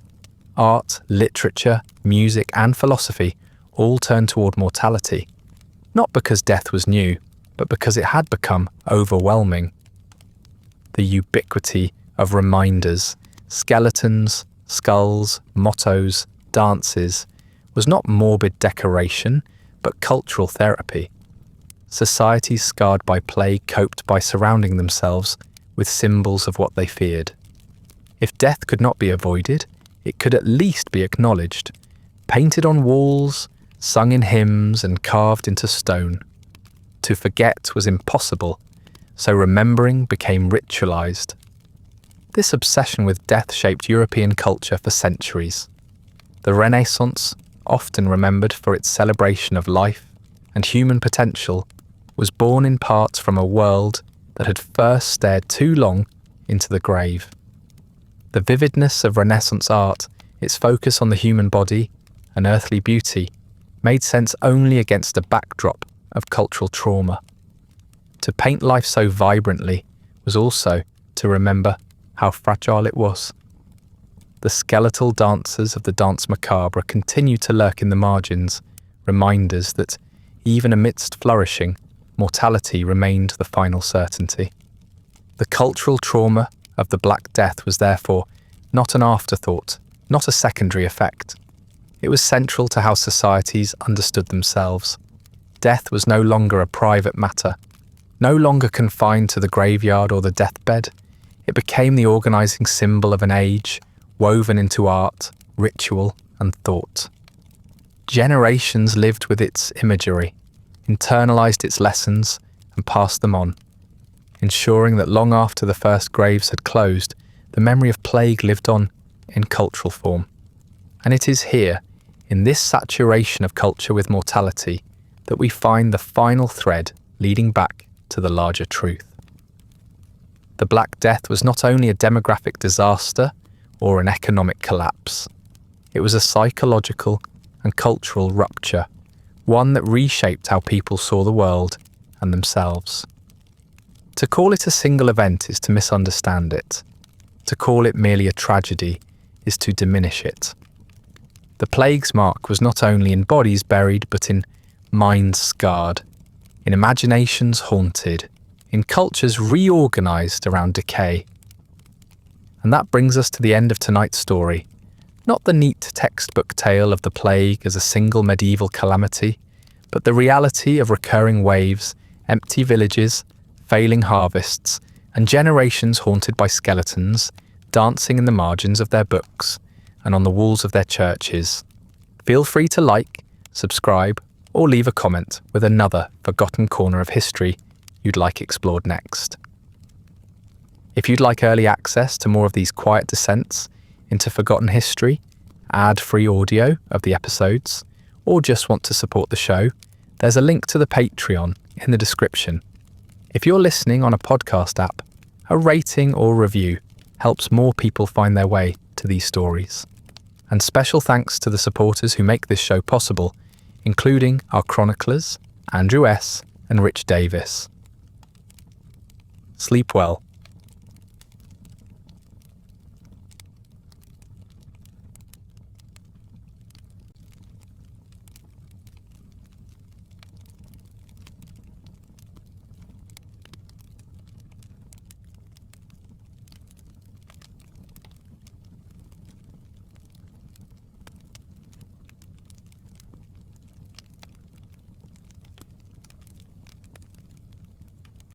Art, literature, music, and philosophy all turned toward mortality, not because death was new, but because it had become overwhelming. The ubiquity of reminders, skeletons, skulls, mottos, dances, was not morbid decoration, but cultural therapy. Societies scarred by plague coped by surrounding themselves with symbols of what they feared. If death could not be avoided, it could at least be acknowledged, painted on walls, sung in hymns, and carved into stone. To forget was impossible, so remembering became ritualized. This obsession with death shaped European culture for centuries. The Renaissance, often remembered for its celebration of life and human potential, was born in part from a world that had first stared too long into the grave. The vividness of Renaissance art, its focus on the human body and earthly beauty, made sense only against a backdrop of cultural trauma. To paint life so vibrantly was also to remember how fragile it was. The skeletal dancers of the danse macabre continue to lurk in the margins, reminders that, even amidst flourishing, mortality remained the final certainty. The cultural trauma of the Black Death was therefore not an afterthought, not a secondary effect. It was central to how societies understood themselves. Death was no longer a private matter, no longer confined to the graveyard or the deathbed. It became the organizing symbol of an age, woven into art, ritual, and thought. Generations lived with its imagery, internalized its lessons, and passed them on, ensuring that long after the first graves had closed, the memory of plague lived on in cultural form. And it is here, in this saturation of culture with mortality, that we find the final thread leading back to the larger truth. The Black Death was not only a demographic disaster or an economic collapse. It was a psychological and cultural rupture, one that reshaped how people saw the world and themselves. To call it a single event is to misunderstand it. To call it merely a tragedy is to diminish it. The plague's mark was not only in bodies buried, but in minds scarred, in imaginations haunted, in cultures reorganized around decay. And that brings us to the end of tonight's story. Not the neat textbook tale of the plague as a single medieval calamity, but the reality of recurring waves, empty villages, failing harvests, and generations haunted by skeletons, dancing in the margins of their books and on the walls of their churches. Feel free to like, subscribe, or leave a comment with another forgotten corner of history you'd like explored next. If you'd like early access to more of these quiet descents into forgotten history, ad-free audio of the episodes, or just want to support the show, there's a link to the Patreon in the description. If you're listening on a podcast app, a rating or review helps more people find their way to these stories. And special thanks to the supporters who make this show possible, including our chroniclers, Andrew S. and Rich Davis. Sleep well.